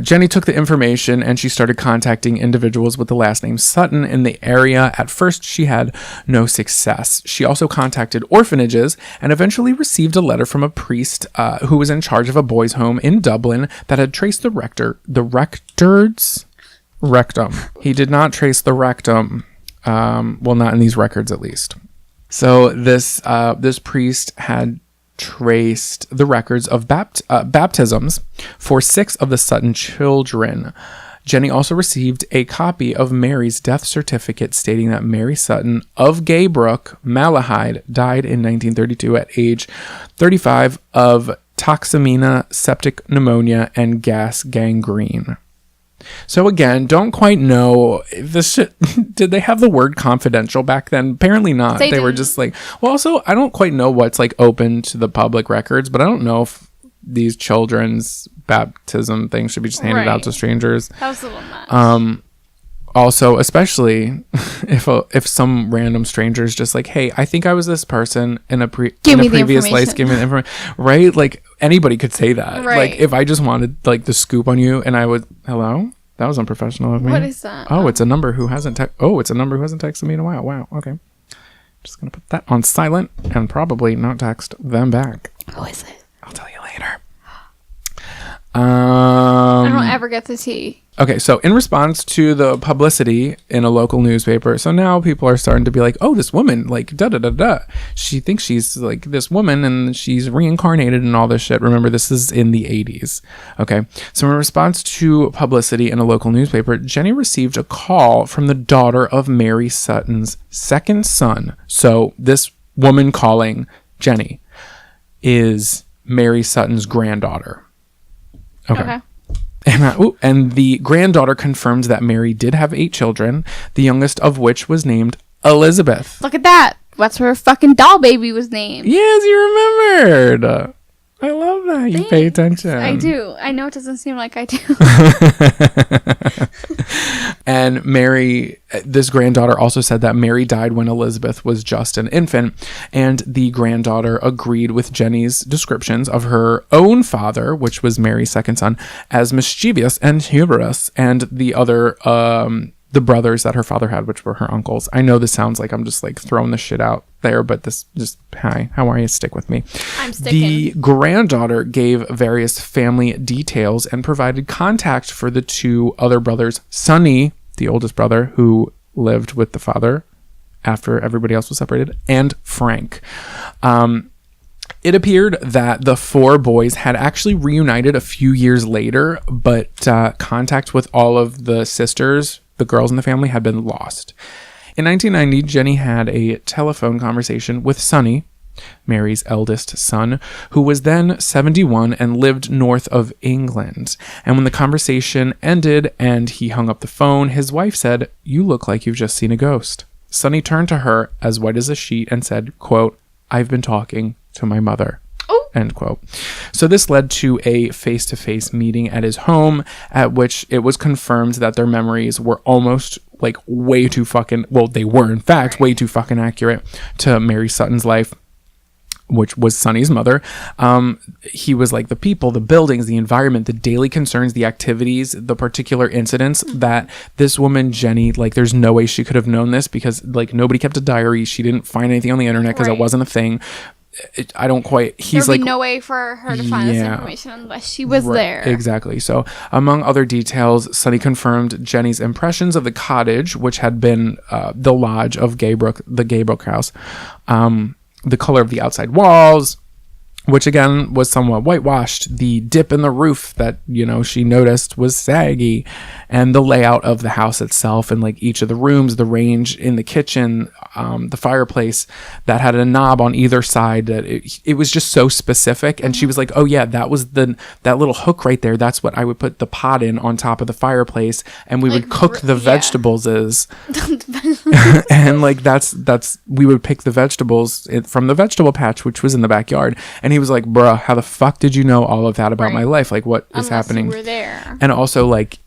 Jenny took the information and she started contacting individuals with the last name Sutton in the area. At first, she had no success. She also contacted orphanages and eventually received a letter from a priest who was in charge of a boys' home in Dublin that had traced the rector's rectum. He did not trace the rectum. Well, not in these records, at least. So this priest had traced the records of baptisms for 6 of the Sutton children. Jenny also received a copy of Mary's death certificate stating that Mary Sutton of Gaybrook, Malahide, died in 1932 at age 35 of toxemia, septic pneumonia, and gas gangrene. So again, don't quite know if this shit... Did they have the word confidential back then? Apparently not. They were just like... Well, also, I don't quite know what's like open to the public records, but I don't know if these children's baptism things should be just handed out to strangers. That was a little much. Also, especially if some random stranger is just like, hey, I think I was this person in a previous life. Give me the information. Right? Like, anybody could say that. Right. Like, if I just wanted like the scoop on you and I would... Hello? That was unprofessional of me. What is that? Oh, it's a number who hasn't texted me in a while. Wow. Okay. Just going to put that on silent and probably not text them back. Who is it? I'll tell you later. I don't ever get the tea. Okay, so in response to the publicity in a local newspaper, so now people are starting to be like, oh, this woman, like, da-da-da-da. She thinks she's, like, this woman, and she's reincarnated and all this shit. Remember, this is in the 80s. Okay, so in response to publicity in a local newspaper, Jenny received a call from the daughter of Mary Sutton's second son. So this woman calling Jenny is Mary Sutton's granddaughter. Okay. And the granddaughter confirmed that Mary did have 8 children, the youngest of which was named Elizabeth. Look at that. That's where her fucking doll baby was named. Yes, you remembered. I love that. You pay attention. I do. I know it doesn't seem like I do. And Mary, this granddaughter also said that Mary died when Elizabeth was just an infant. And the granddaughter agreed with Jenny's descriptions of her own father, which was Mary's second son, as mischievous and humorous, and the other, the brothers that her father had, which were her uncles. I know this sounds like I'm just like throwing the shit out there, but this just, hi, how are you? Stick with me. I'm sticking. The granddaughter gave various family details and provided contact for the 2 other brothers, Sonny, the oldest brother, who lived with the father after everybody else was separated, and Frank. It appeared that the 4 boys had actually reunited a few years later, but contact with all of the sisters, the girls in the family, had been lost. In 1990, Jenny had a telephone conversation with Sonny, Mary's eldest son, who was then 71 and lived north of England. And when the conversation ended and he hung up the phone, his wife said, "You look like you've just seen a ghost." Sonny turned to her, as white as a sheet, and said, quote, "I've been talking to my mother." End quote. So this led to a face-to-face meeting at his home, at which it was confirmed that their memories were almost like way too fucking, well, they were in fact way too fucking accurate to Mary Sutton's life, which was Sonny's mother. He was like the people, the buildings, the environment, the daily concerns, the activities, the particular incidents that this woman, Jenny, like there's no way she could have known this because like nobody kept a diary. She didn't find anything on the internet because it wasn't a thing. I don't quite, he's There'd like, be no way for her to find this information unless she was there. Exactly. So among other details, Sonny confirmed Jenny's impressions of the cottage, which had been the lodge of the Gaybrook house, the color of the outside walls, which again was somewhat whitewashed, the dip in the roof that, you know, she noticed was saggy, and the layout of the house itself and like each of the rooms, the range in the kitchen, the fireplace that had a knob on either side, that it was just so specific. And she was like, "Oh yeah, that was that little hook right there. That's what I would put the pot in on top of the fireplace, and we would cook the vegetables." And like that's we would pick the vegetables from the vegetable patch, which was in the backyard. And he was like, "Bruh, how the fuck did you know all of that about my life? Like, what is happening?" You were there. And also, like,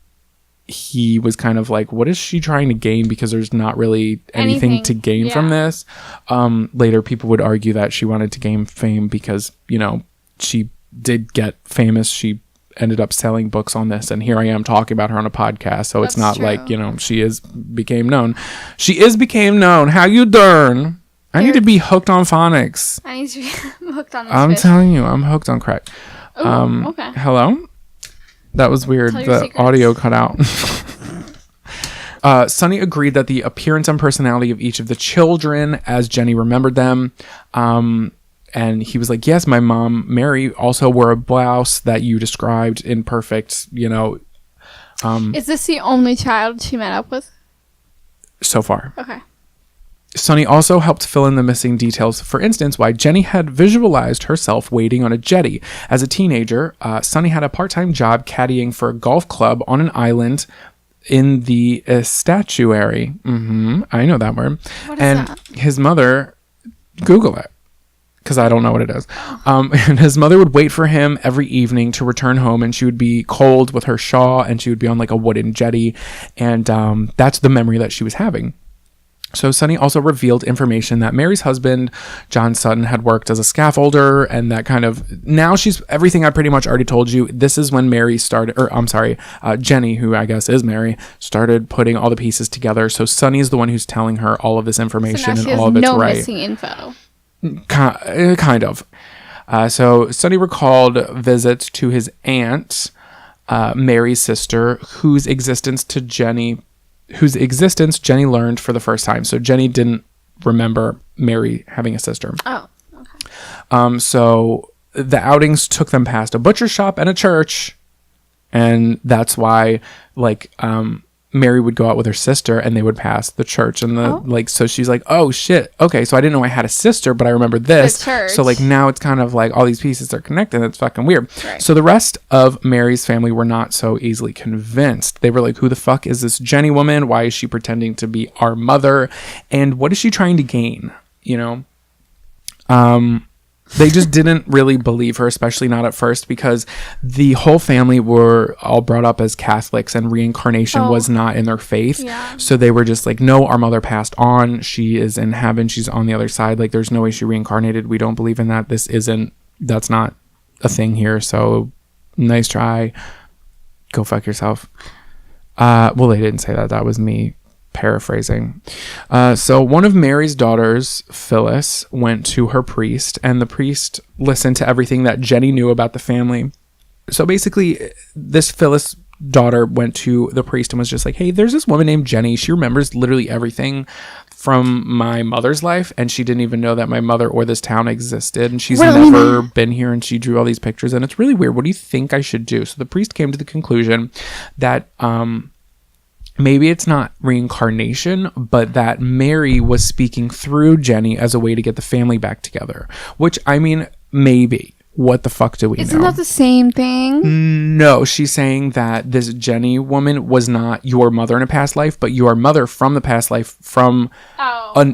he was kind of like, what is she trying to gain? Because there's not really anything to gain from this. Later, people would argue that she wanted to gain fame because, you know, she did get famous. She ended up selling books on this. And here I am talking about her on a podcast. So it's not like, you know, she became known. She became known. How you doing? I need to be hooked on phonics. I need to be hooked on this I'm telling you, I'm hooked on crack. Ooh, okay. Hello? That was weird. The audio cut out. Sonny agreed that the appearance and personality of each of the children, as Jenny remembered them, and he was like, "Yes, my mom, Mary, also wore a blouse that you described in perfect, you know." Is this the only child she met up with? So far. Okay. Sonny also helped fill in the missing details. For instance, why Jenny had visualized herself waiting on a jetty. As a teenager, Sonny had a part-time job caddying for a golf club on an island in the estuary. I know that word. What is that? His mother, Google it, because I don't know what it is. And his mother would wait for him every evening to return home, and she would be cold with her shawl, and she would be on like a wooden jetty. And that's the memory that she was having. So Sonny also revealed information that Mary's husband, John Sutton, had worked as a scaffolder, and that kind of, now she's, everything I pretty much already told you. This is when Mary started, or I'm sorry, Jenny, who I guess is Mary, started putting all the pieces together. So Sonny's the one who's telling her all of this information, and all of it's right. Missing info. Kind of. So Sonny recalled visits to his aunt, Mary's sister, whose existence Jenny learned for the first time. So Jenny didn't remember Mary having a sister. Oh, okay. So the outings took them past a butcher shop and a church. And that's why, like, Mary would go out with her sister and they would pass the church and so she's like, oh shit, okay, so I didn't know I had a sister, but I remember this, so like now it's kind of like all these pieces are connected. It's fucking weird. Right. So the rest of Mary's family were not so easily convinced. They were like, who the fuck is this Jenny woman? Why is she pretending to be our mother, and what is she trying to gain, you know? They just didn't really believe her, especially not at first, because the whole family were all brought up as Catholics and reincarnation was not in their faith. Yeah. So they were just like, no, our mother passed on. She is in heaven. She's on the other side. Like, there's no way she reincarnated. We don't believe in that. That's not a thing here. So nice try. Go fuck yourself. Well, they didn't say that. That was me paraphrasing. So one of Mary's daughters, Phyllis, went to her priest, and the priest listened to everything that Jenny knew about the family. So basically, this Phyllis daughter went to the priest and was just like, hey, there's this woman named Jenny. She remembers literally everything from my mother's life, and she didn't even know that my mother or this town existed, and she's never been here, and she drew all these pictures, and it's really weird. What do you think I should do? So the priest came to the conclusion that maybe it's not reincarnation, but that Mary was speaking through Jenny as a way to get the family back together. Which, I mean, maybe. What the fuck do we know? Isn't that the same thing? No, she's saying that this Jenny woman was not your mother in a past life, but your mother from the past life from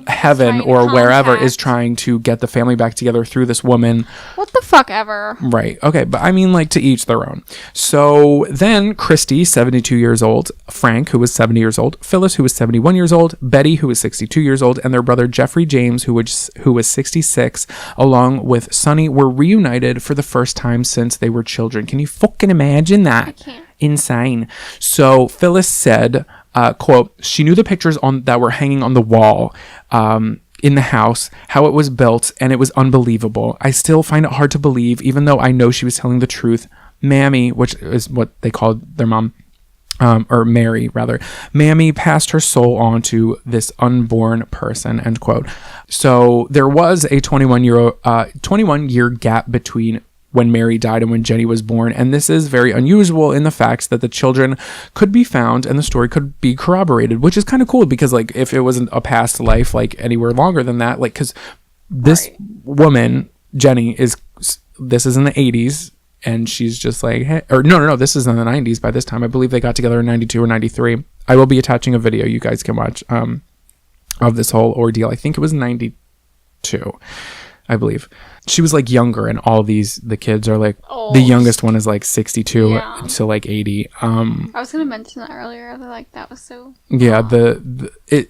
heaven or wherever is trying to get the family back together through this woman. What the fuck ever? Right. Okay. But I mean, like, to each their own. So then Christy, 72 years old, Frank, who was 70 years old, Phyllis, who was 71 years old, Betty, who was 62 years old, and their brother Jeffrey James, who was 66, along with Sonny, were reunited for the first time since they were children. Can you fucking imagine that? I can't. Insane. So Phyllis said, quote, she knew the pictures that were hanging on the wall in the house, how it was built, and it was unbelievable. I still find it hard to believe, even though I know she was telling the truth. Mammy, which is what they called their mom, or Mary rather, Mammy passed her soul on to this unborn person, end quote. So there was a 21-year gap between when Mary died and when Jenny was born, and this is very unusual in the facts that the children could be found and the story could be corroborated, which is kind of cool, because like if it wasn't a past life like anywhere longer than that, like, because this woman Jenny this is in the 80s, and she's just like, hey, or no, this is in the 90s by this time. I believe they got together in 92 or 93. I will be attaching a video you guys can watch of this whole ordeal. I think it was 92, I believe. She was like younger, and all the kids are like, the youngest one is like 62 to like 80. I was going to mention that earlier. They're like, that was so... Yeah,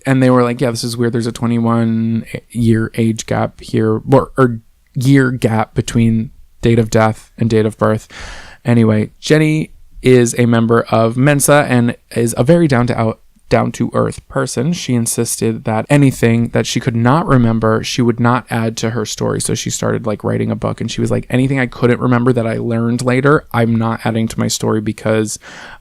and they were like, yeah, this is weird. There's a 21-year age gap here, or year gap between date of death and date of birth. Anyway, Jenny is a member of Mensa and is a very down to earth person. She insisted that anything that she could not remember, she would not add to her story. So she started like writing a book, and she was like, anything I couldn't remember that I learned later, I'm not adding to my story, because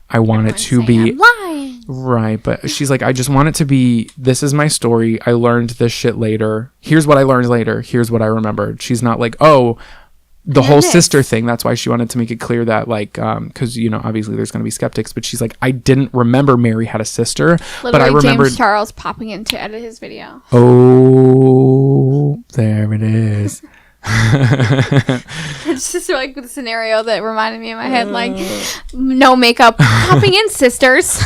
I want it to be lying. Right. But she's like, I just want it to be, this is my story. I learned this shit later. Here's what I learned later. Here's what I remembered. She's not like, oh, the whole sister thing. That's why she wanted to make it clear that, like, because, you know, obviously there's going to be skeptics, but she's like, I didn't remember Mary had a sister, literally, but I remembered James Charles popping in to edit his video. Oh, there it is. It's just like the scenario that reminded me in my head, like, no makeup, popping in, sisters.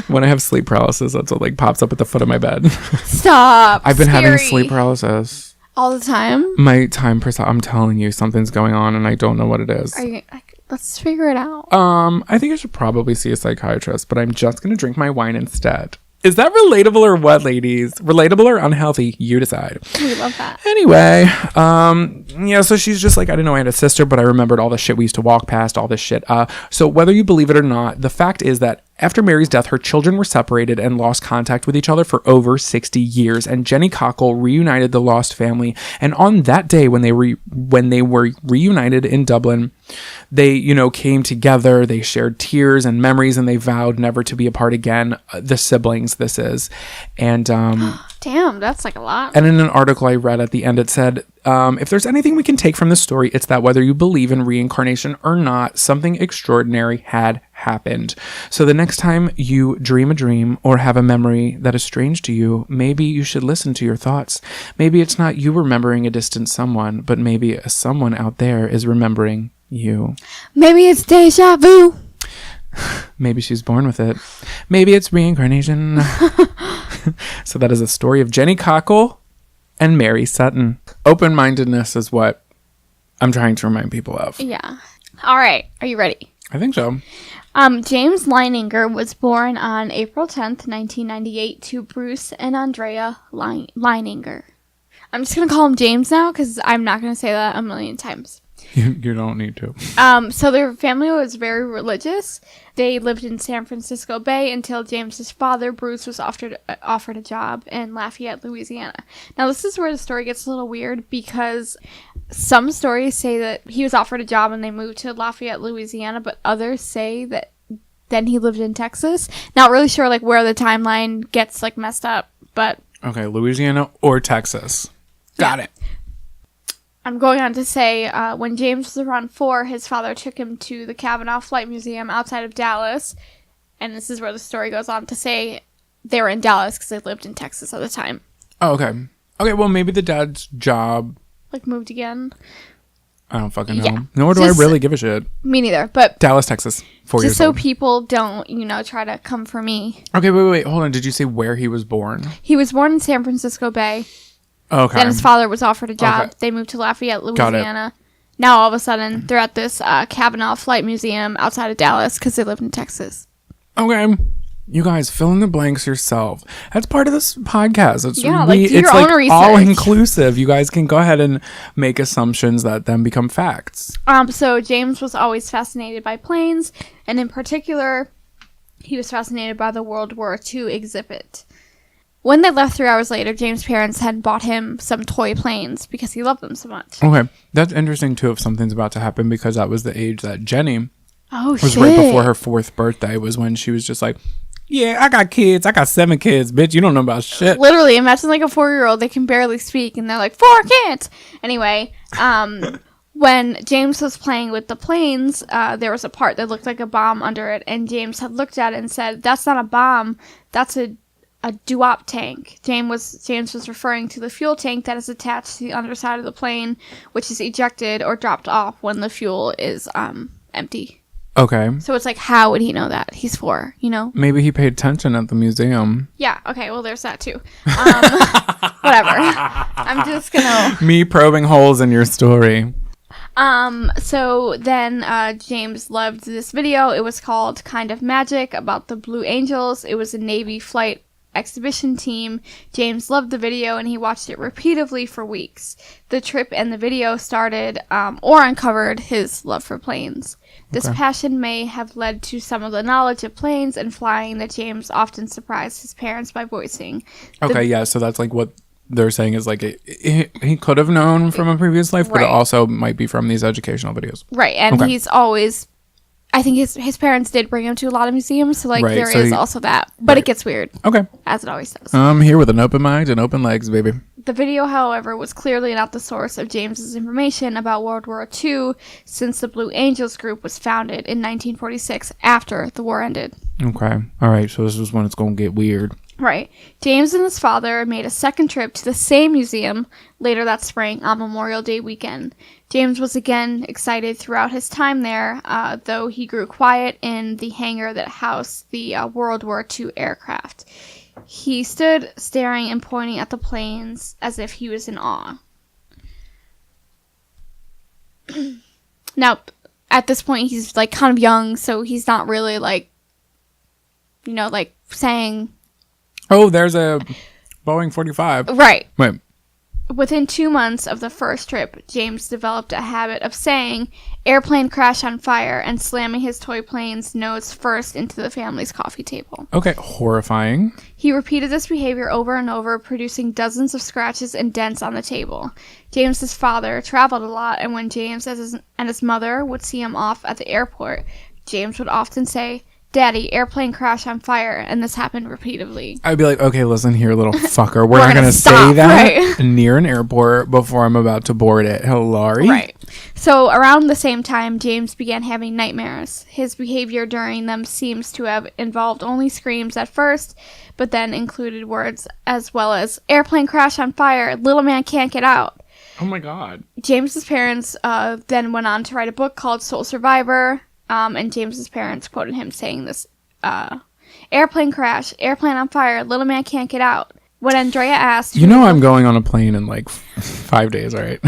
When I have sleep paralysis, that's what like pops up at the foot of my bed. Stop. I've been having sleep paralysis. All the time? My time I'm telling you, something's going on and I don't know what it is. Let's figure it out. I think I should probably see a psychiatrist, but I'm just going to drink my wine instead. Is that relatable or what, ladies? Relatable or unhealthy? You decide. We love that. Anyway, so she's just like, I didn't know I had a sister, but I remembered all the shit we used to walk past, all this shit. So whether you believe it or not, the fact is that after Mary's death, her children were separated and lost contact with each other for over 60 years, and Jenny Cockle reunited the lost family. And on that day, when they were reunited in Dublin, they, came together, they shared tears and memories, and they vowed never to be apart again. The siblings, this is. And damn, that's like a lot. And in an article I read at the end, it said, if there's anything we can take from this story, it's that whether you believe in reincarnation or not, something extraordinary had happened. So the next time you dream a dream or have a memory that is strange to you, maybe you should listen to your thoughts. Maybe it's not you remembering a distant someone, but maybe a someone out there is remembering you. Maybe it's deja vu. Maybe she's born with it. Maybe it's reincarnation. So that is a story of Jenny Cockle and Mary Sutton. Open-mindedness is what I'm trying to remind people of. Yeah. All right. Are you ready? I think so. James Leininger was born on April 10th, 1998 to Bruce and Andrea Leininger. I'm just going to call him James now because I'm not going to say that a million times. You don't need to. So their family was very religious. They lived in San Francisco Bay until James's father, Bruce, was offered a job in Lafayette, Louisiana. Now, this is where the story gets a little weird because some stories say that he was offered a job and they moved to Lafayette, Louisiana, but others say that then he lived in Texas. Not really sure like where the timeline gets like messed up, but Okay, Louisiana or Texas. Got it. I'm going on to say when James was around 4, his father took him to the Kavanaugh Flight Museum outside of Dallas. And this is where the story goes on to say they were in Dallas because they lived in Texas at the time. Oh, okay. Okay, well, maybe the dad's job... Like, moved again. I don't fucking know. Yeah. Nor do Just- I really give a shit. Me neither, but Dallas, Texas. 4 years just so old. people don't, try to come for me. Okay, wait. Hold on. Did you say where he was born? He was born in San Francisco Bay. Okay. Then his father was offered a job. Okay. They moved to Lafayette, Got it. Louisiana. Now, all of a sudden, they're at this Kavanaugh Flight Museum outside of Dallas because they lived in Texas. Okay. You guys, fill in the blanks yourself. That's part of this podcast. It's Yeah, do your it's own like research. all inclusive. You guys can go ahead and make assumptions that then become facts. So James was always fascinated by planes, and in particular, he was fascinated by the World War II exhibit. When they left 3 hours later, James' parents had bought him some toy planes because he loved them so much. Okay. That's interesting, too, if something's about to happen, because that was the age that Jenny Oh, was shit. right before her 4th birthday, was when she was just like, yeah, I got kids. I got 7 kids, bitch. You don't know about shit. Literally, imagine like a 4-year-old, they can barely speak, and they're like, 4 kids! Anyway, when James was playing with the planes, there was a part that looked like a bomb under it, and James had looked at it and said, that's not a bomb, that's a doo-wop tank. James was referring to the fuel tank that is attached to the underside of the plane, which is ejected or dropped off when the fuel is empty. Okay. So it's like, how would he know that? He's 4, Maybe he paid attention at the museum. Yeah, okay, well, there's that too. Whatever. I'm just gonna... Me probing holes in your story. So then James loved this video. It was called Kind of Magic, about the Blue Angels. It was a Navy flight exhibition team. James loved the video and he watched it repeatedly for weeks. The trip and the video started or uncovered his love for planes. This passion may have led to some of the knowledge of planes and flying that James often surprised his parents by voicing. Okay, yeah, so that's like what they're saying is like he could have known from a previous life, but it Right. also might be from these educational videos. Right, and Okay. he's always... I think his parents did bring him to a lot of museums, so like Right, there so is he- also that. But right. it gets weird, Okay. as it always does. I'm here with an open mind and open legs, baby. The video, however, was clearly not the source of James's information about World War II, since the Blue Angels group was founded in 1946 after the war ended. Okay. All right, so this is when it's going to get weird. Right. James and his father made a second trip to the same museum later that spring on Memorial Day weekend. James was again excited throughout his time there, though he grew quiet in the hangar that housed the World War II aircraft. He stood staring and pointing at the planes as if he was in awe. Now, at this point, he's like kind of young, so he's not really like, like saying... Oh, there's a Boeing 45. Right. Wait. Within 2 months of the first trip, James developed a habit of saying, airplane crash on fire, and slamming his toy plane's nose first into the family's coffee table. Okay, horrifying. He repeated this behavior over and over, producing dozens of scratches and dents on the table. James's father traveled a lot, and when James and his mother would see him off at the airport, James would often say, Daddy, airplane crash on fire, and this happened repeatedly. I'd be like, okay, listen here, little fucker. We're not going to say stop, that near an airport before I'm about to board it. Hilary. Right. So around the same time, James began having nightmares. His behavior during them seems to have involved only screams at first, but then included words as well as airplane crash on fire, little man can't get out. Oh my God. James's parents then went on to write a book called Soul Survivor, and James's parents quoted him saying this, airplane crash, airplane on fire, little man can't get out. When Andrea asked... You know I'm going on a plane in like 5 days, all right?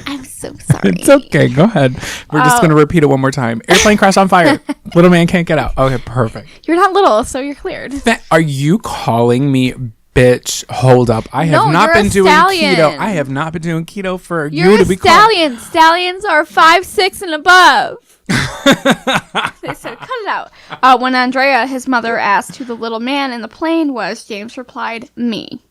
I'm so sorry. It's okay. Go ahead. We're just going to repeat it one more time. Airplane crash on fire. Little man can't get out. Okay, perfect. You're not little, so you're cleared. Are you calling me bitch? Hold up. I have not been doing keto. I have not been doing keto for you to be stallion. Stallions are 5'6" and above. They said, cut it out. When Andrea, his mother, asked who the little man in the plane was, James replied, me.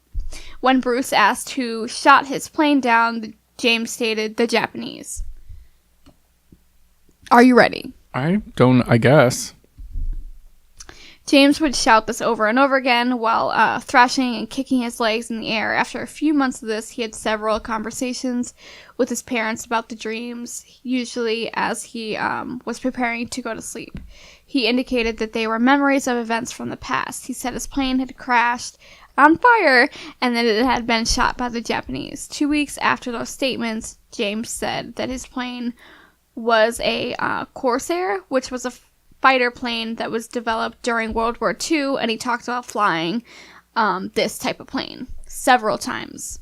When Bruce asked who shot his plane down, James stated, the Japanese. Are you ready? I guess. James would shout this over and over again while thrashing and kicking his legs in the air. After a few months of this, he had several conversations with his parents about the dreams, usually as he was preparing to go to sleep. He indicated that they were memories of events from the past. He said his plane had crashed on fire and that it had been shot by the Japanese. 2 weeks after those statements, James said that his plane was a Corsair, which was a fighter plane that was developed during World War II, and he talked about flying this type of plane several times.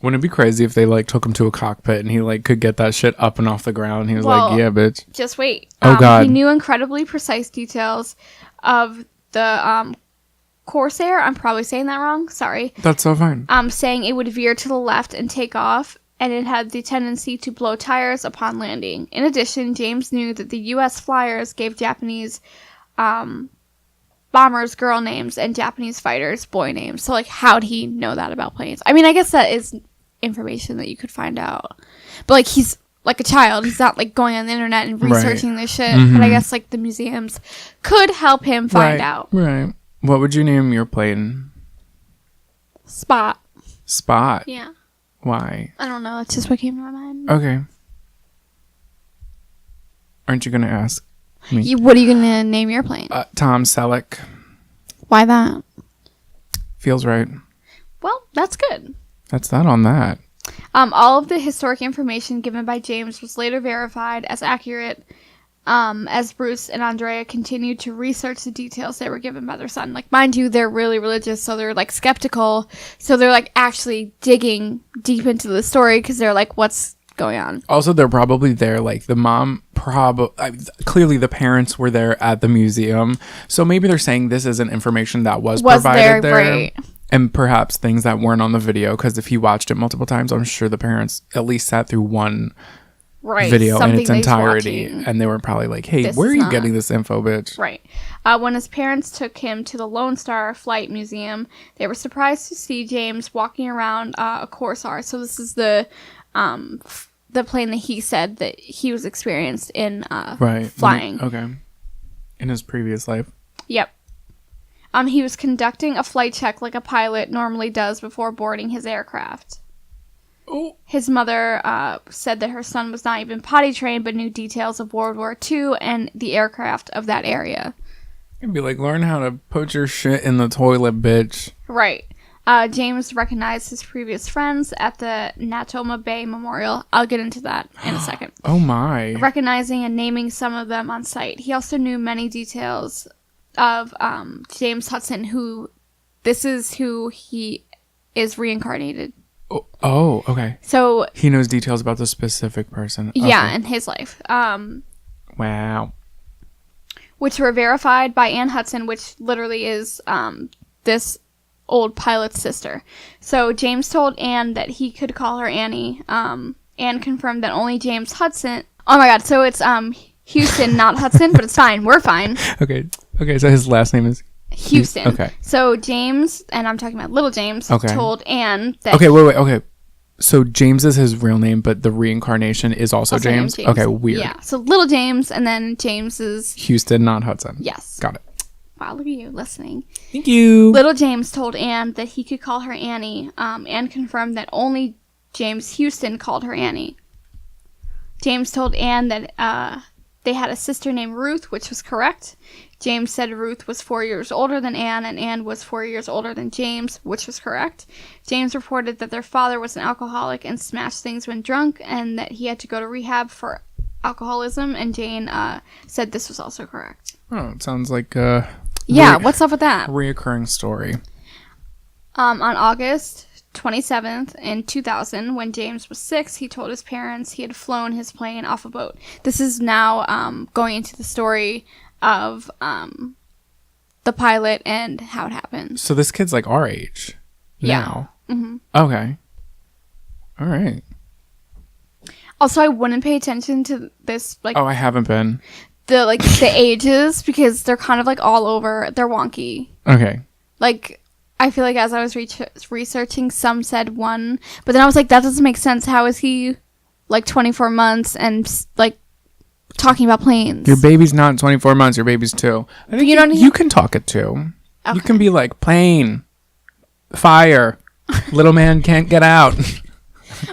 Wouldn't it be crazy if they like took him to a cockpit and he like could get that shit up and off the ground? He was like, yeah, bitch. Just wait. Oh, God. He knew incredibly precise details of the Corsair. I'm probably saying that wrong. Sorry. That's so fine. Saying it would veer to the left and take off, and it had the tendency to blow tires upon landing. In addition, James knew that the U.S. flyers gave Japanese bombers girl names and Japanese fighters boy names. So, like, how'd he know that about planes? I mean, I guess that is information that you could find out. But, like, he's like a child. He's not, like, going on the internet and researching this shit. Mm-hmm. But I guess, like, the museums could help him find out. Right. What would you name your plane? Spot. Yeah. Why? I don't know. It's just what came to my mind. Okay. Aren't you going to ask me? What are you going to name your plane? Tom Selleck. Why that? Feels right. Well, that's good. That's that on that. All of the historic information given by James was later verified as accurate as Bruce and Andrea continued to research the details they were given by their son. Like, mind you, they're really religious, so they're, like, skeptical. So they're, like, actually digging deep into the story because they're like, what's going on? Also, they're probably there, like, the mom clearly the parents were there at the museum. So maybe they're saying this isn't information that was provided there. Right. And perhaps things that weren't on the video, because if he watched it multiple times, I'm sure the parents at least sat through one video in its entirety, and they were probably like, hey, where are you getting this info, bitch? Right. When his parents took him to the Lone Star Flight Museum, they were surprised to see James walking around a Corsair. So this is the plane that he said that he was experienced in flying. Okay. In his previous life. Yep. He was conducting a flight check like a pilot normally does before boarding his aircraft. Oh. His mother said that her son was not even potty trained, but knew details of World War II and the aircraft of that area. It'd be like, learn how to put your shit in the toilet, bitch. Right. James recognized his previous friends at the Natoma Bay Memorial. I'll get into that in a second. Oh my. Recognizing and naming some of them on site. He also knew many details of James Hudson, who he is reincarnated. Oh, okay. So he knows details about the specific person. Yeah, in his life. Wow. Which were verified by Ann Hudson, which literally is this old pilot's sister. So James told Ann that he could call her Annie. Ann confirmed that only James Hudson... Oh my god, so it's Houston, not Hudson, but it's fine. We're fine. Okay, so his last name is... Houston. Okay. So James, and I'm talking about little James, told Ann that... Okay, wait. Okay. So James is his real name, but the reincarnation is also James? James. Okay, weird. Yeah, so little James, and then James is... Houston, not Hudson. Yes. Got it. Wow, look at you listening. Thank you. Little James told Anne that he could call her Annie. Anne confirmed that only James Houston called her Annie. James told Anne that they had a sister named Ruth, which was correct. James said Ruth was 4 years older than Anne, and Anne was 4 years older than James, which was correct. James reported that their father was an alcoholic and smashed things when drunk, and that he had to go to rehab for alcoholism, and Jane said this was also correct. Oh, it sounds like a... Yeah, what's up with that? Reoccurring story. On August 27th in 2000, when James was 6, he told his parents he had flown his plane off a boat. This is now going into the story of the pilot and how it happened. So this kid's like our age now. Yeah. Mm-hmm. Okay. All right. Also, I wouldn't pay attention to this, like... Oh, I haven't been. The ages, because they're kind of, like, all over. They're wonky. Okay. Like, I feel like as I was researching, some said 1. But then I was like, that doesn't make sense. How is he, like, 24 months and, like, talking about planes? Your baby's not 24 months. Your baby's 2. I think you can talk at 2. Okay. You can be like, plane, fire, little man can't get out.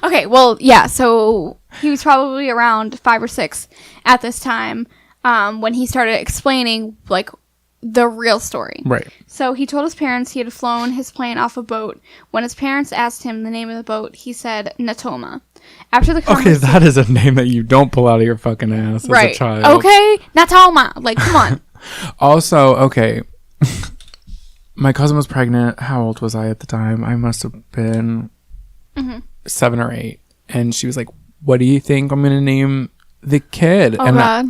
Okay, well, yeah, so he was probably around 5 or 6 at this time when he started explaining, like, the real story. Right. So he told his parents he had flown his plane off a boat. When his parents asked him the name of the boat, he said Natoma. After the conversation... Okay, that is a name that you don't pull out of your fucking ass as a child. Okay, Natoma. Like, come on. Also, okay, my cousin was pregnant. How old was I at the time? I must have been 7 or 8. And she was like, what do you think I'm going to name the kid? Oh, and God.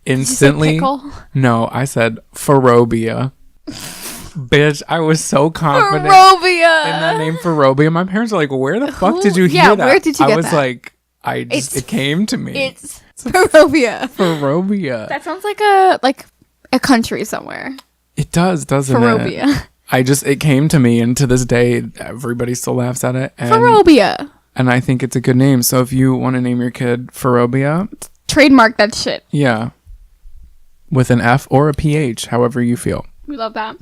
Instantly, Did you say pickle? No, I said Ferobia. Bitch, I was so confident Ferobia. in that name, Ferobia. My parents were like, where the fuck did you hear that? Where did you get I was that? like, it came to me. It's Ferobia. Ferobia. That sounds like a country somewhere. It does, doesn't Ferobia. it? It came to me, and to this day, everybody still laughs at it. And, Ferobia. And I think it's a good name. So if you want to name your kid Ferobia, trademark that shit. Yeah. With an F or a PH, however you feel. We love that.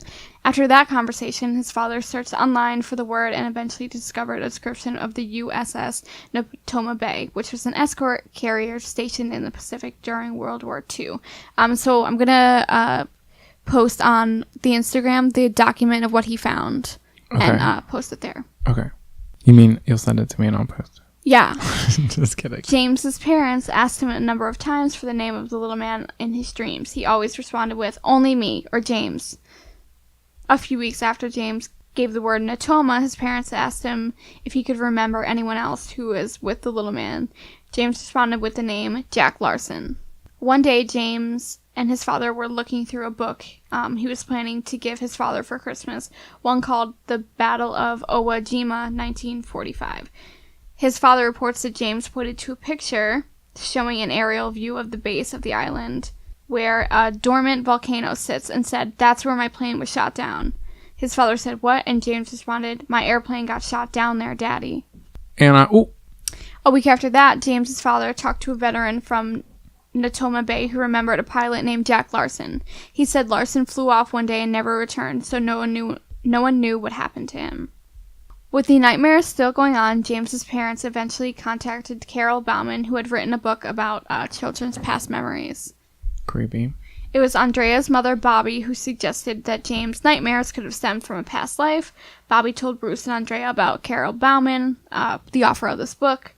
After that conversation, his father searched online for the word and eventually discovered a description of the USS Natoma Bay, which was an escort carrier stationed in the Pacific during World War II. So I'm going to post on the Instagram the document of what he found and post it there. Okay. You mean you'll send it to me and I'll post it? Yeah. Just kidding. James's parents asked him a number of times for the name of the little man in his dreams. He always responded with, only me, or James. A few weeks after James gave the word Natoma, his parents asked him if he could remember anyone else who was with the little man. James responded with the name Jack Larson. One day, James and his father were looking through a book he was planning to give his father for Christmas, one called The Battle of Iwo Jima, 1945. His father reports that James pointed to a picture showing an aerial view of the base of the island where a dormant volcano sits and said, that's where my plane was shot down. His father said, what? And James responded, my airplane got shot down there, Daddy. And A week after that, James's father talked to a veteran from Natoma Bay who remembered a pilot named Jack Larson. He said Larson flew off one day and never returned, so no one knew what happened to him. With the nightmares still going on, James's parents eventually contacted Carol Bauman, who had written a book about children's past memories. Creepy. It was Andrea's mother, Bobby, who suggested that James' nightmares could have stemmed from a past life. Bobby told Bruce and Andrea about Carol Bauman, the author of this book,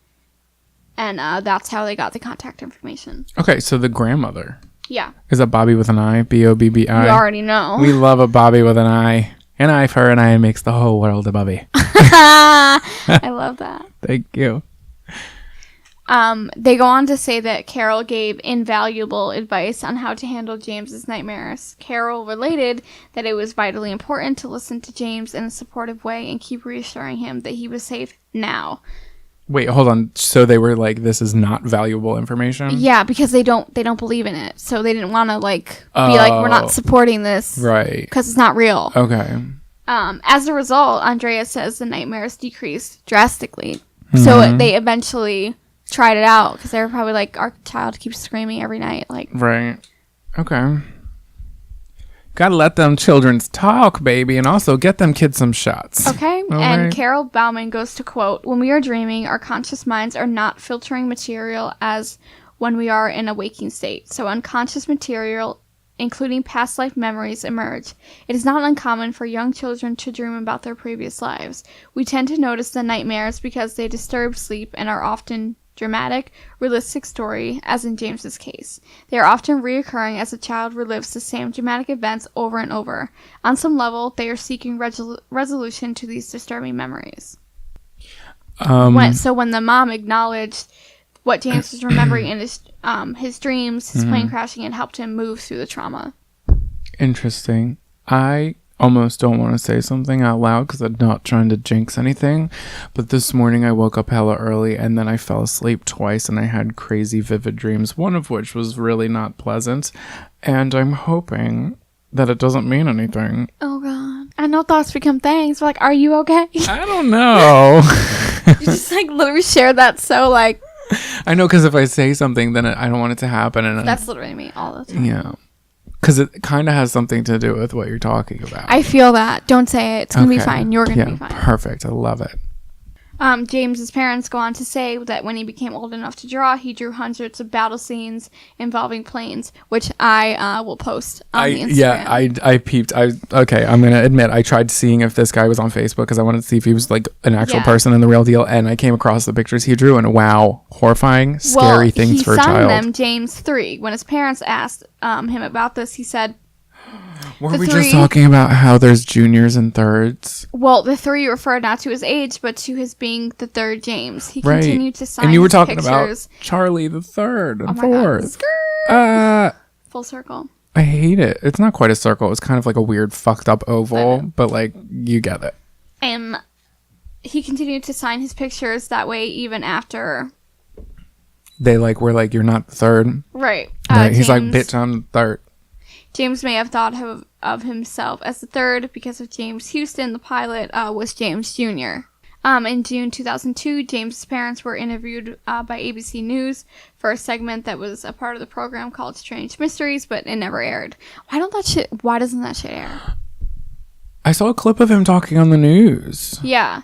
and that's how they got the contact information. Okay, so the grandmother. Yeah. Is that Bobby with an I? B-O-B-B-I? You already know. We love a Bobby with an I. An eye for an eye makes the whole world a Bobby. I love that. Thank you. They go on to say that Carol gave invaluable advice on how to handle James's nightmares. Carol related that it was vitally important to listen to James in a supportive way and keep reassuring him that he was safe now. Wait, hold on. So they were like, this is not valuable information? Yeah, because they don't believe in it. So they didn't want to be like, we're not supporting this. Right. Because it's not real. Okay. As a result, Andrea says the nightmares decreased drastically. So they eventually tried it out because they were probably like, our child keeps screaming every night. Like, right. Okay. Gotta let them children talk, baby, and also get them kids some shots. Okay. All and right. Carol Bauman goes to quote, "When we are dreaming, our conscious minds are not filtering material as when we are in a waking state. So unconscious material, including past life memories, emerge. It is not uncommon for young children to dream about their previous lives. We tend to notice the nightmares because they disturb sleep and are often dramatic, realistic story, as in James's case. They are often reoccurring as a child relives the same dramatic events over and over. On some level, they are seeking resolution to these disturbing memories." So when the mom acknowledged what James was remembering in his dreams, his plane crashing, and helped him move through the trauma. Interesting. I almost don't want to say something out loud because I'm not trying to jinx anything, but this morning I woke up hella early and then I fell asleep twice and I had crazy vivid dreams, one of which was really not pleasant, and I'm hoping that it doesn't mean anything. Oh god. I know thoughts become things. We're like, are you okay? I don't know. You just like literally shared that so like... I know, because if I say something, then I don't want it to happen. And That's literally me all the time. Yeah. Because it kind of has something to do with what you're talking about. I feel that. Don't say it. It's going to be fine. You're going to be fine. Perfect. I love it. James's parents go on to say that when he became old enough to draw, he drew hundreds of battle scenes involving planes, which I will post on the Instagram. Yeah, I peeped. Okay, I'm gonna admit I tried seeing if this guy was on Facebook because I wanted to see if he was like an actual person in the real deal, and I came across the pictures he drew, and wow, horrifying, scary things for a child. He signed them James 3. When his parents asked him about this, he said, Were we just talking about how there's juniors and thirds? Well, the 3 referred not to his age, but to his being the third James. He right. continued to sign and you were talking pictures. about Charlie the third and Oh my fourth. God. Full circle. I hate it. It's not quite a circle. It's kind of like a weird fucked up oval, but like you get it. He continued to sign his pictures that way even after they like were like, you're not the third. Right. He's like, bitch, I'm the third. James may have thought of himself as the third because of James Houston, the pilot, was James Jr. In June 2002, James's parents were interviewed by ABC News for a segment that was a part of the program called Strange Mysteries, but it never aired. Why doesn't that shit air? I saw a clip of him talking on the news. Yeah.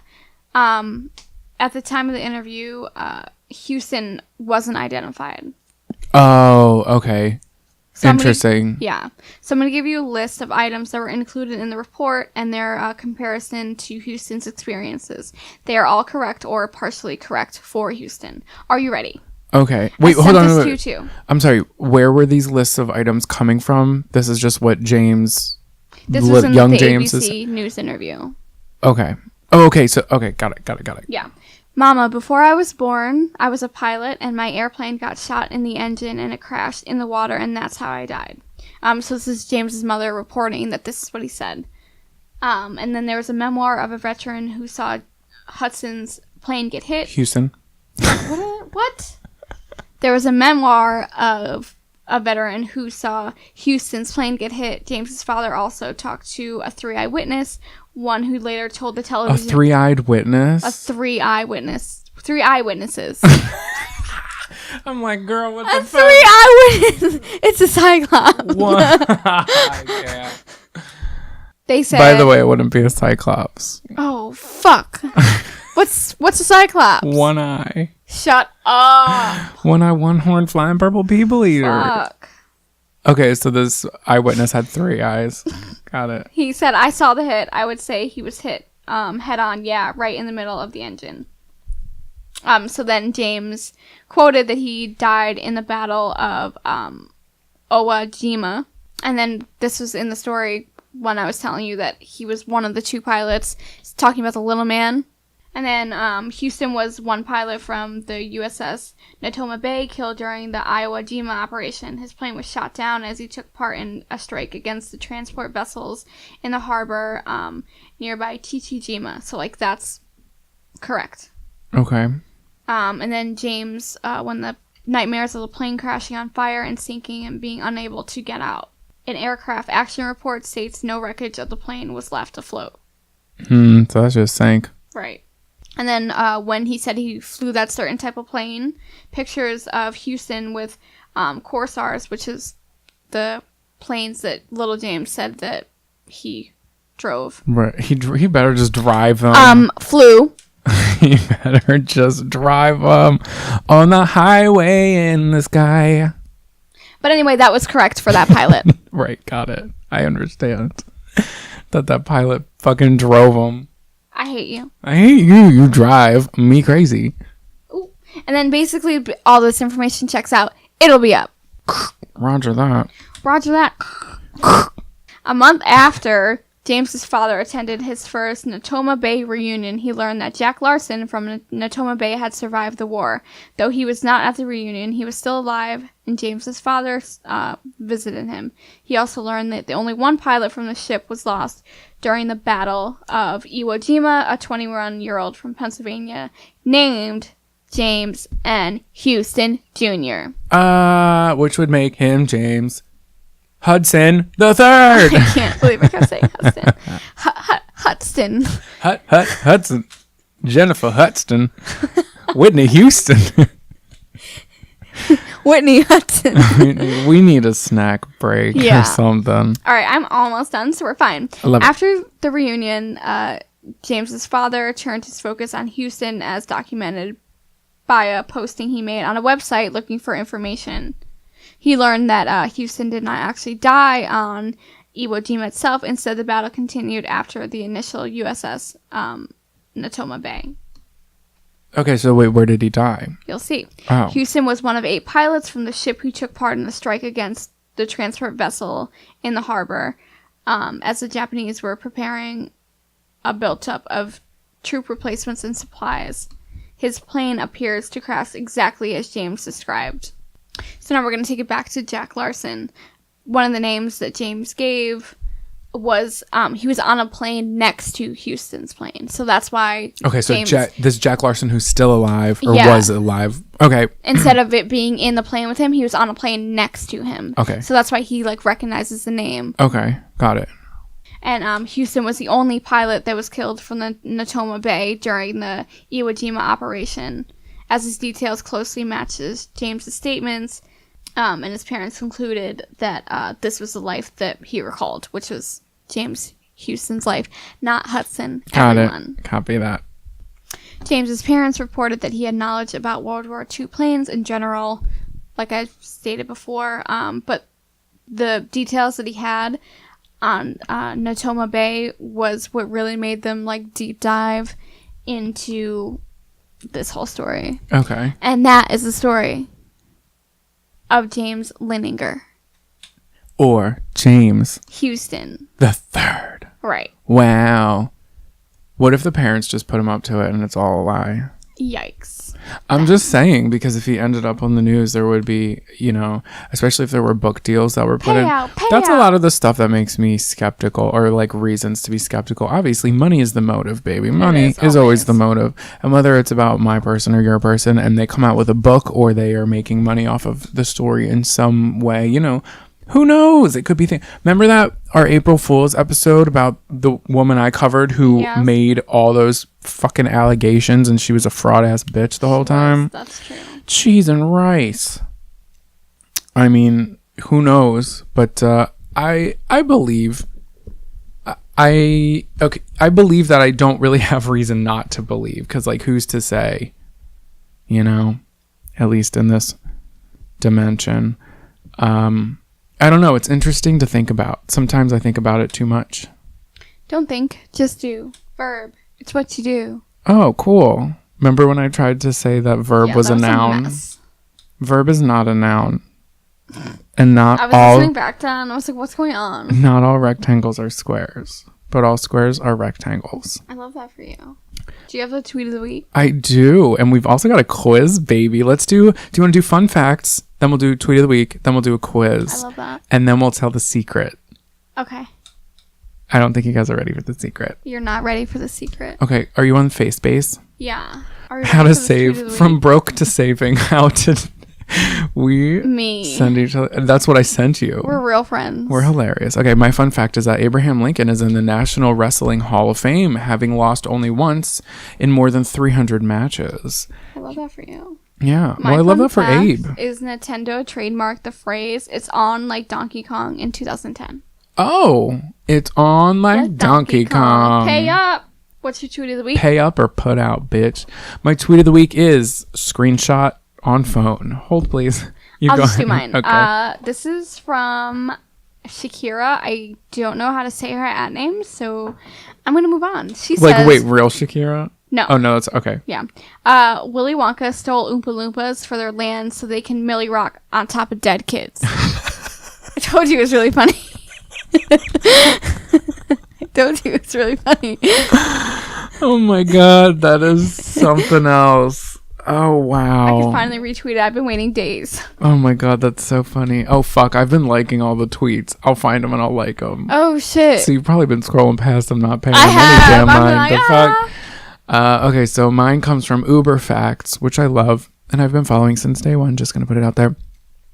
At the time of the interview, Houston wasn't identified. Oh, okay. Interesting. So I'm going to give you a list of items that were included in the report and their comparison to Houston's experiences. They are all correct or partially correct for Houston. Are you ready? Okay. Wait, hold on. To you too. I'm sorry. Where were these lists of items coming from? This is just what James... This was in young the ABC News interview. Okay. Oh, okay. So, okay. Got it. Yeah. Mama, before I was born, I was a pilot, and my airplane got shot in the engine, and it crashed in the water, and that's how I died. So this is James's mother reporting that this is what he said. And then there was a memoir of a veteran who saw Hudson's plane get hit. Houston. What? There was a memoir of a veteran who saw Houston's plane get hit. James's father also talked to a 3 eyewitness, one who later told the television... A 3-eyed witness? A 3 eyewitness. 3 eyewitnesses. I'm like, girl, what the fuck? 3 eyewitnesses. It's a cyclops. What? I can't. They said... By the way, it wouldn't be a cyclops. Oh, fuck. What's a cyclops? 1 eye. Shut up. 1 eye, 1 horn, flying purple people eater. Fuck. Okay, so this eyewitness had 3 eyes. Got it. He said, I saw the hit. I would say he was hit head on, right in the middle of the engine. So then James quoted that he died in the Battle of Iwo Jima. And then this was in the story when I was telling you that he was one of the 2 pilots talking about the little man. And then Houston was one pilot from the USS Natoma Bay killed during the Iwo Jima operation. His plane was shot down as he took part in a strike against the transport vessels in the harbor nearby Chichijima. So, that's correct. Okay. And then James, when the nightmares of the plane crashing on fire and sinking and being unable to get out. An aircraft action report states no wreckage of the plane was left afloat. So that just sank. Right. And then when he said he flew that certain type of plane, pictures of Houston with Corsairs, which is the planes that little James said that he drove. Right. He better just drive them. Flew. He better just drive them on the highway in the sky. But anyway, that was correct for that pilot. Right. Got it. I understand. That pilot fucking drove them. I hate you. I hate you. You drive me crazy. Ooh. And then basically all this information checks out. It'll be up. Roger that. Roger that. A month after James's father attended his first Natoma Bay reunion, he learned that Jack Larson from Natoma Bay had survived the war. Though he was not at the reunion, he was still alive, and James's father visited him. He also learned that the only one pilot from the ship was lost during the Battle of Iwo Jima, a 21-year-old from Pennsylvania named James N. Houston Jr. Which would make him James Hudson the Third. I can't believe I kept saying Hudson. Hudson. Hudson. Jennifer Hudson. Whitney Houston. Whitney Hudson. We need a snack break or something. All right, I'm almost done, so we're fine. After the reunion, James's father turned his focus on Houston as documented by a posting he made on a website looking for information. He learned that Houston did not actually die on Iwo Jima itself. Instead, the battle continued after the initial USS Natoma Bay. Okay, so wait, where did he die? You'll see. Oh. Houston was one of 8 pilots from the ship who took part in the strike against the transport vessel in the harbor as the Japanese were preparing a built-up of troop replacements and supplies. His plane appears to crash exactly as James described. So now we're going to take it back to Jack Larson. One of the names that James gave was he was on a plane next to Houston's plane. So that's why Okay, so James, this Jack Larson who's still alive or was alive. Okay. Instead of it being in the plane with him, he was on a plane next to him. Okay. So that's why he recognizes the name. Okay, got it. And Houston was the only pilot that was killed from the Natoma Bay during the Iwo Jima operation, as his details closely matches James's statements, and his parents concluded that this was the life that he recalled, which was James Houston's life, not Hudson. Got it. Copy that. James's parents reported that he had knowledge about World War II planes in general, like I stated before, but the details that he had on Natoma Bay was what really made them deep dive into this whole story. Okay. And that is the story of James Linninger. Or James Houston the Third. Right. Wow. What if the parents just put him up to it and it's all a lie? Yikes. I'm just saying, because if he ended up on the news, there would be, especially if there were book deals that were put in. That's a lot of the stuff that makes me skeptical, or reasons to be skeptical. Obviously, money is the motive, baby. Money is always the motive. And whether it's about my person or your person, and they come out with a book, or they are making money off of the story in some way, who knows? It could be Remember that our April Fool's episode about the woman I covered who made all those fucking allegations, and she was a fraud ass bitch the whole time? That's true. Cheese and rice. I mean, who knows? But I believe. I believe that I don't really have reason not to believe, because who's to say? At least in this dimension. I don't know. It's interesting to think about. Sometimes I think about it too much. Don't think. Just do. Verb. It's what you do. Oh, cool. Remember when I tried to say that verb was a noun? Verb is not a noun. And not all... I was listening back down. I was like, what's going on? Not all rectangles are squares. But all squares are rectangles. I love that for you. Do you have the tweet of the week? I do. And we've also got a quiz, baby. Do you want to do fun facts? Then we'll do tweet of the week. Then we'll do a quiz. I love that. And then we'll tell the secret. Okay. I don't think you guys are ready for the secret. You're not ready for the secret. Okay. Are you on FaceBase? Yeah. How to save from broke to saving. How to We send each other. That's what I sent you. We're real friends. We're hilarious. Okay, my fun fact is that Abraham Lincoln is in the National Wrestling Hall of Fame, having lost only once in more than 300 matches. I love that for you. Yeah. My well, I love fun that for fact Abe. Is Nintendo trademarked the phrase "It's on like Donkey Kong" in 2010? Oh, it's on like Donkey Kong. Pay up. What's your tweet of the week? Pay up or put out, bitch. My tweet of the week is screenshot on phone. Hold, please. I'll just do mine. Okay. This is from Shakira. I don't know how to say her at name, so I'm going to move on. She says... Like, wait, real Shakira? No. Oh, no, it's... Okay. Yeah. Willy Wonka stole Oompa Loompas for their land so they can Millie Rock on top of dead kids. I told you it was really funny. I told you it's really funny. Oh, my God. That is something else. Oh, wow. I can finally retweet it. I've been waiting days. Oh, my God. That's so funny. Oh, fuck. I've been liking all the tweets. I'll find them and I'll like them. Oh, shit. So you've probably been scrolling past them, not paying them any damn mind. The fuck? Okay, so mine comes from Uber Facts, which I love, and I've been following since day one. Just going to put it out there.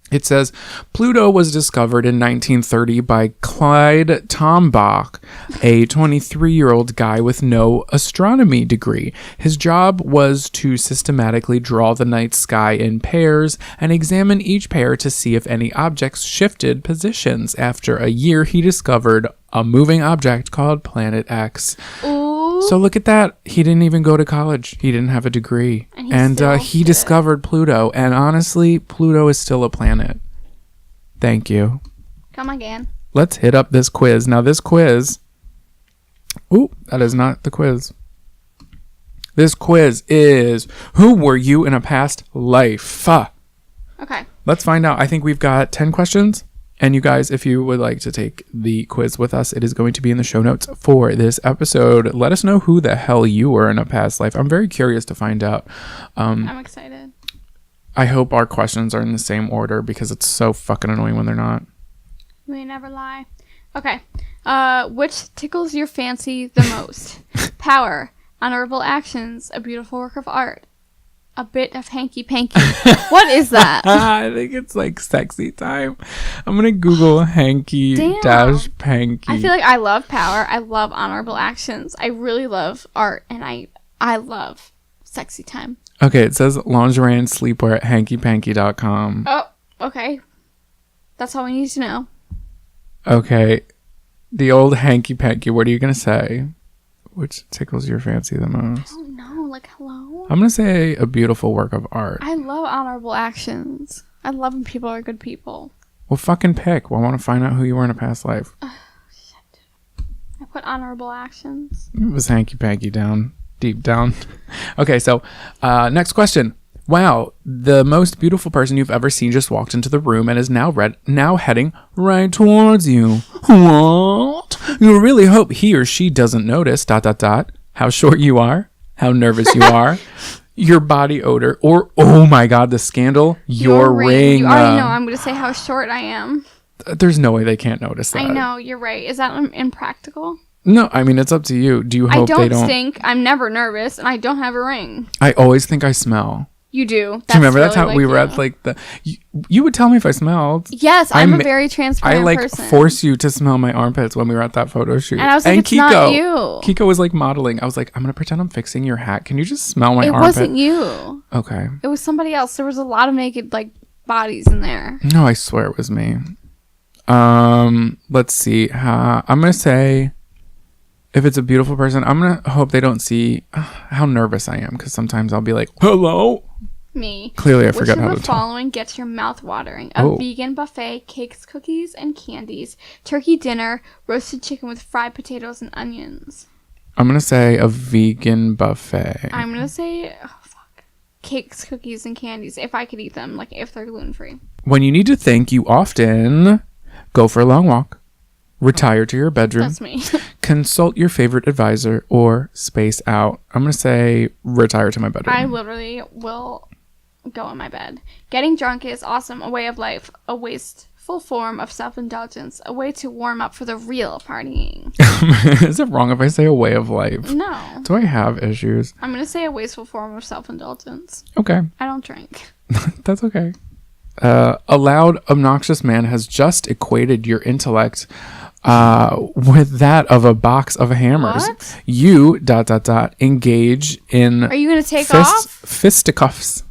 It says, Pluto was discovered in 1930 by Clyde Tombach, a 23-year-old guy with no astronomy degree. His job was to systematically draw the night sky in pairs and examine each pair to see if any objects shifted positions. After a year, he discovered a moving object called Planet X. Ooh. So look at that. He didn't even go to college. He didn't have a degree. And he discovered Pluto. And honestly, Pluto is still a planet. Thank you. Come again. Let's hit up this quiz. Now this quiz... Ooh, that is not the quiz. This quiz is, who were you in a past life? Okay. Let's find out. I think we've got 10 questions. And you guys, if you would like to take the quiz with us, it is going to be in the show notes for this episode. Let us know who the hell you were in a past life. I'm very curious to find out. I'm excited. I hope our questions are in the same order because it's so fucking annoying when they're not. We never lie. Okay. Which tickles your fancy the most? Power, honorable actions, a beautiful work of art, a bit of hanky-panky. What is that? I think it's like sexy time. I'm going to Google hanky-panky. I feel like I love power. I love honorable actions. I really love art. And I love sexy time. Okay, it says lingerie and sleepwear at hankypanky.com. Oh, okay. That's all we need to know. Okay. The old hanky-panky, what are you going to say? Which tickles your fancy the most? Oh, no. Like, hello? I'm going to say a beautiful work of art. I love honorable actions. I love when people are good people. Well, fucking pick. Well, I want to find out who you were in a past life. Oh, shit. I put honorable actions. It was hanky-panky down. Deep down. Okay, so next question. Wow, the most beautiful person you've ever seen just walked into the room and is now heading right towards you. What? You really hope he or she doesn't notice ... how short you are, how nervous you are, your body odor, or oh my god, the scandal, your ring. You already know I'm going to say how short I am. There's no way they can't notice that. I know, you're right. Is that impractical? No, I mean, it's up to you. Do you hope they don't? I don't stink. I'm never nervous, and I don't have a ring. I always think I smell. You do. Do you remember that time we were at like the... You would tell me if I smelled. Yes, I'm a very transparent person. I force you to smell my armpits when we were at that photo shoot. And I was like, it's not you. Kiko was like modeling. I was like, I'm going to pretend I'm fixing your hat. Can you just smell my armpit? It wasn't you. Okay. It was somebody else. There was a lot of naked like bodies in there. No, I swear it was me. Let's see. I'm going to say... If it's a beautiful person, I'm going to hope they don't see how nervous I am. Because sometimes I'll be like, hello? Me. Clearly, I forgot how to talk. Which of the following gets your mouth watering? A vegan buffet, cakes, cookies, and candies. Turkey dinner, roasted chicken with fried potatoes and onions. I'm going to say a vegan buffet. I'm going to say, cakes, cookies, and candies. If I could eat them. Like, if they're gluten-free. When you need to think, you often go for a long walk. Retire to your bedroom. That's me. Consult your favorite advisor or space out. I'm going to say retire to my bedroom. I literally will go in my bed. Getting drunk is awesome. A way of life. A wasteful form of self-indulgence. A way to warm up for the real partying. Is it wrong if I say a way of life? No. Do I have issues? I'm going to say a wasteful form of self-indulgence. Okay. I don't drink. That's okay. A loud, obnoxious man has just equated your intellect with that of a box of hammers. What? You ... engage in. Are you gonna take off? Fisticuffs.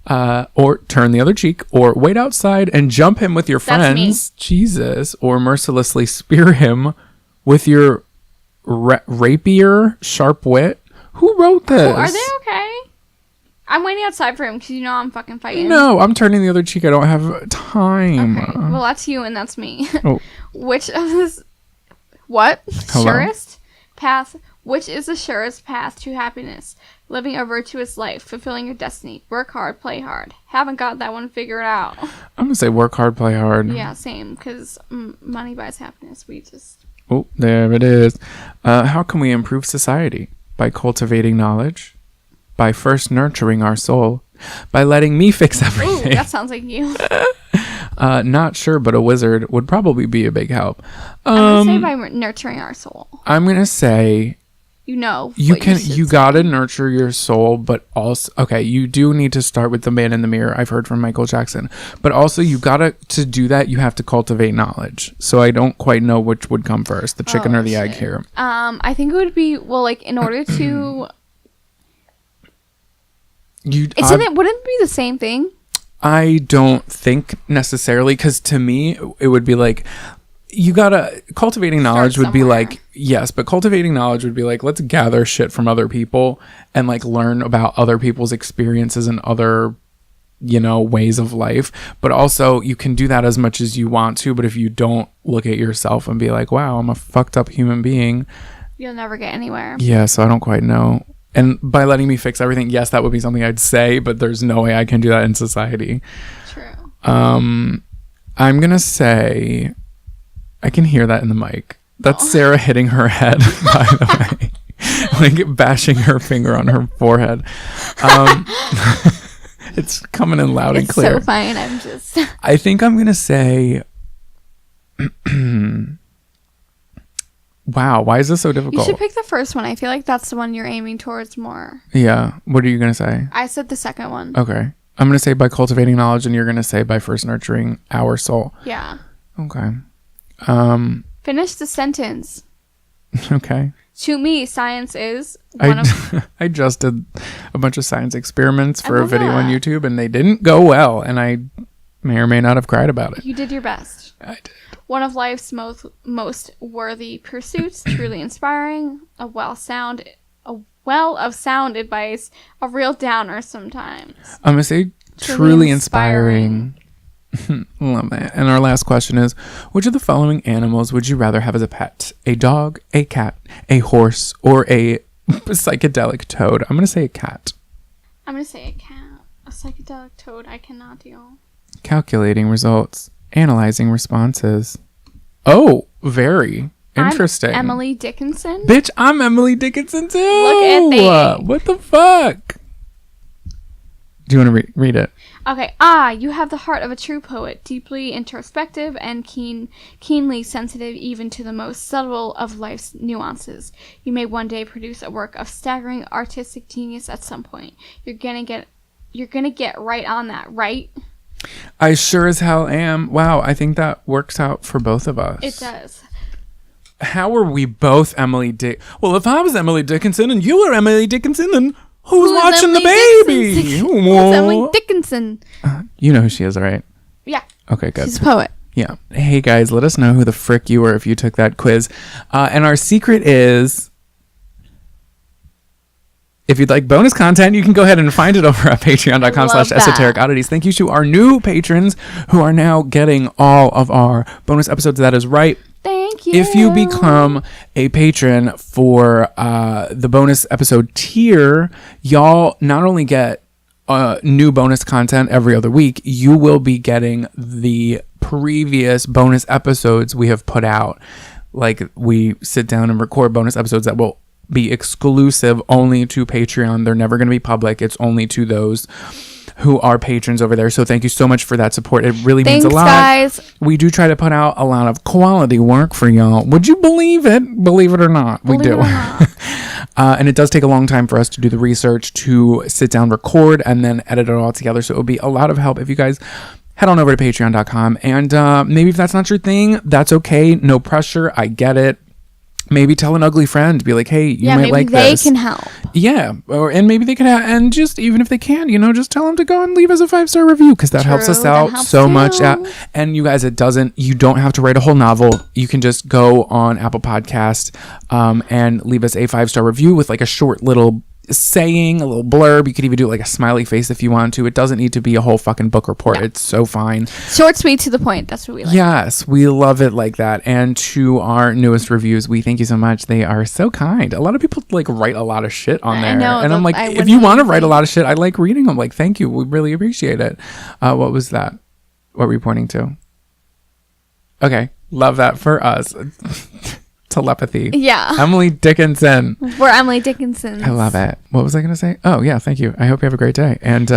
Or turn the other cheek, or wait outside and jump him with your friends. Jesus. Or mercilessly spear him with your rapier, sharp wit. Who wrote this? Oh, are they okay? I'm waiting outside for him because you know I'm fucking fighting. No, I'm turning the other cheek. I don't have time. Okay. Well, that's you and that's me. Oh. Which of this... What? Hello? Surest path... Which is the surest path to happiness? Living a virtuous life, fulfilling your destiny. Work hard, play hard. Haven't got that one figured out. I'm going to say work hard, play hard. Yeah, same. Because money buys happiness. We just... Oh, there it is. How can we improve society? By cultivating knowledge. By first nurturing our soul. By letting me fix everything. Ooh, that sounds like you. Not sure, but a wizard would probably be a big help. I'm going to say by nurturing our soul. I'm going to say... You know. You gotta nurture your soul, but also, okay, you do need to start with the man in the mirror. I've heard from Michael Jackson, but also to do that, you have to cultivate knowledge. So I don't quite know which would come first, the chicken or the egg here. I think it would be, well, like, in order to... Wouldn't it be the same thing? I don't think necessarily, because to me, it would be like, cultivating knowledge would be like, yes, but cultivating knowledge would be like, let's gather shit from other people and like learn about other people's experiences and other, ways of life. But also you can do that as much as you want to, but if you don't look at yourself and be like, wow, I'm a fucked up human being, you'll never get anywhere. Yeah, so I don't quite know. And by letting me fix everything, yes, that would be something I'd say, but there's no way I can do that in society. True. I'm gonna say, I can hear that in the mic. That's Sarah hitting her head, by the way. Like bashing her finger on her forehead. It's coming in loud and clear. It's so fine. I'm just... I think I'm going to say... Wow, why is this so difficult? You should pick the first one. I feel like that's the one you're aiming towards more. Yeah. What are you going to say? I said the second one. Okay. I'm going to say by cultivating knowledge, and you're going to say by first nurturing our soul. Yeah. Okay. Finish the sentence. Okay. To me, science is one of... I just did a bunch of science experiments for a video on YouTube, and they didn't go well, and I may or may not have cried about it. You did your best. I did. One of life's most worthy pursuits, truly inspiring, a well of sound advice, a real downer sometimes. I'm going to say truly inspiring. Love that. And our last question is, which of the following animals would you rather have as a pet? A dog, a cat, a horse, or a psychedelic toad? I'm going to say a cat. I'm going to say a cat. A psychedelic toad I cannot deal. Calculating results. Analyzing responses. Oh, very interesting. I'm Emily Dickinson. Bitch, I'm Emily Dickinson too. Look at that. What the fuck? Do you want to read it? Okay. You have the heart of a true poet, deeply introspective and keenly sensitive even to the most subtle of life's nuances. You may one day produce a work of staggering artistic genius at some point. You're gonna get right on that, right? I sure as hell am. Wow, I think that works out for both of us. It does. How are we both Emily Well, if I was Emily Dickinson and you were Emily Dickinson, then who's watching Emily the baby? Who's Emily Dickinson? You know who she is, right? Yeah. Okay, good. She's a poet. Yeah. Hey, guys, let us know who the frick you were if you took that quiz. And our secret is... if you'd like bonus content, you can go ahead and find it over at patreon.com/esoteric oddities. Thank you to our new patrons who are now getting all of our bonus episodes. That is right. Thank you. If you become a patron for the bonus episode tier, y'all not only get new bonus content every other week, you will be getting the previous bonus episodes we have put out. Like, we sit down and record bonus episodes that will be exclusive only to Patreon. They're never going to be public. It's only to those who are patrons over there. So thank you so much for that support. It really means a lot. Thanks, guys. We do try to put out a lot of quality work for y'all. Would you believe it? Believe it or not, we do. And it does take a long time for us to do the research, to sit down, record, and then edit it all together. So it would be a lot of help if you guys head on over to patreon.com. And maybe if that's not your thing, that's okay. No pressure. I get it. Maybe tell an ugly friend, be like, hey, you might like this. Maybe they can help. Yeah. And maybe they can, and just even if they can, just tell them to go and leave us a 5-star review, because that helps us out so much. And you guys, you don't have to write a whole novel. You can just go on Apple Podcast and leave us a 5-star review with like a short little saying, a little blurb. You could even do like a smiley face if you want to. It doesn't need to be a whole fucking book report. It's so fine. Short, sweet, to the point. That's what we like. Yes, we love it like that. And to our newest reviews, we thank you so much. They are so kind. A lot of people like write a lot of shit on there. I know, and I'm like, if you want to write a lot of shit, I like reading them. Like, thank you. We really appreciate it. What was that? What were you pointing to? Okay. Love that for us. Telepathy. Yeah. Emily Dickinson. We're Emily Dickinson. I love it. What was I going to say? Oh, yeah. Thank you. I hope you have a great day. And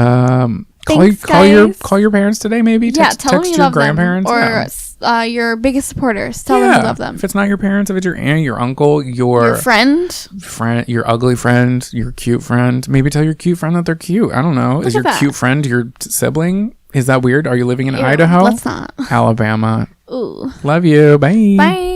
call your parents today, maybe. Tell them you love grandparents them. Or your biggest supporters. Tell them you love them. If it's not your parents, if it's your aunt, your uncle, your friend, your ugly friend, your cute friend. Maybe tell your cute friend that they're cute. I don't know. Is your cute friend your sibling? Is that weird? Are you living in Idaho? Let's not. Alabama. Ooh. Love you. Bye. Bye.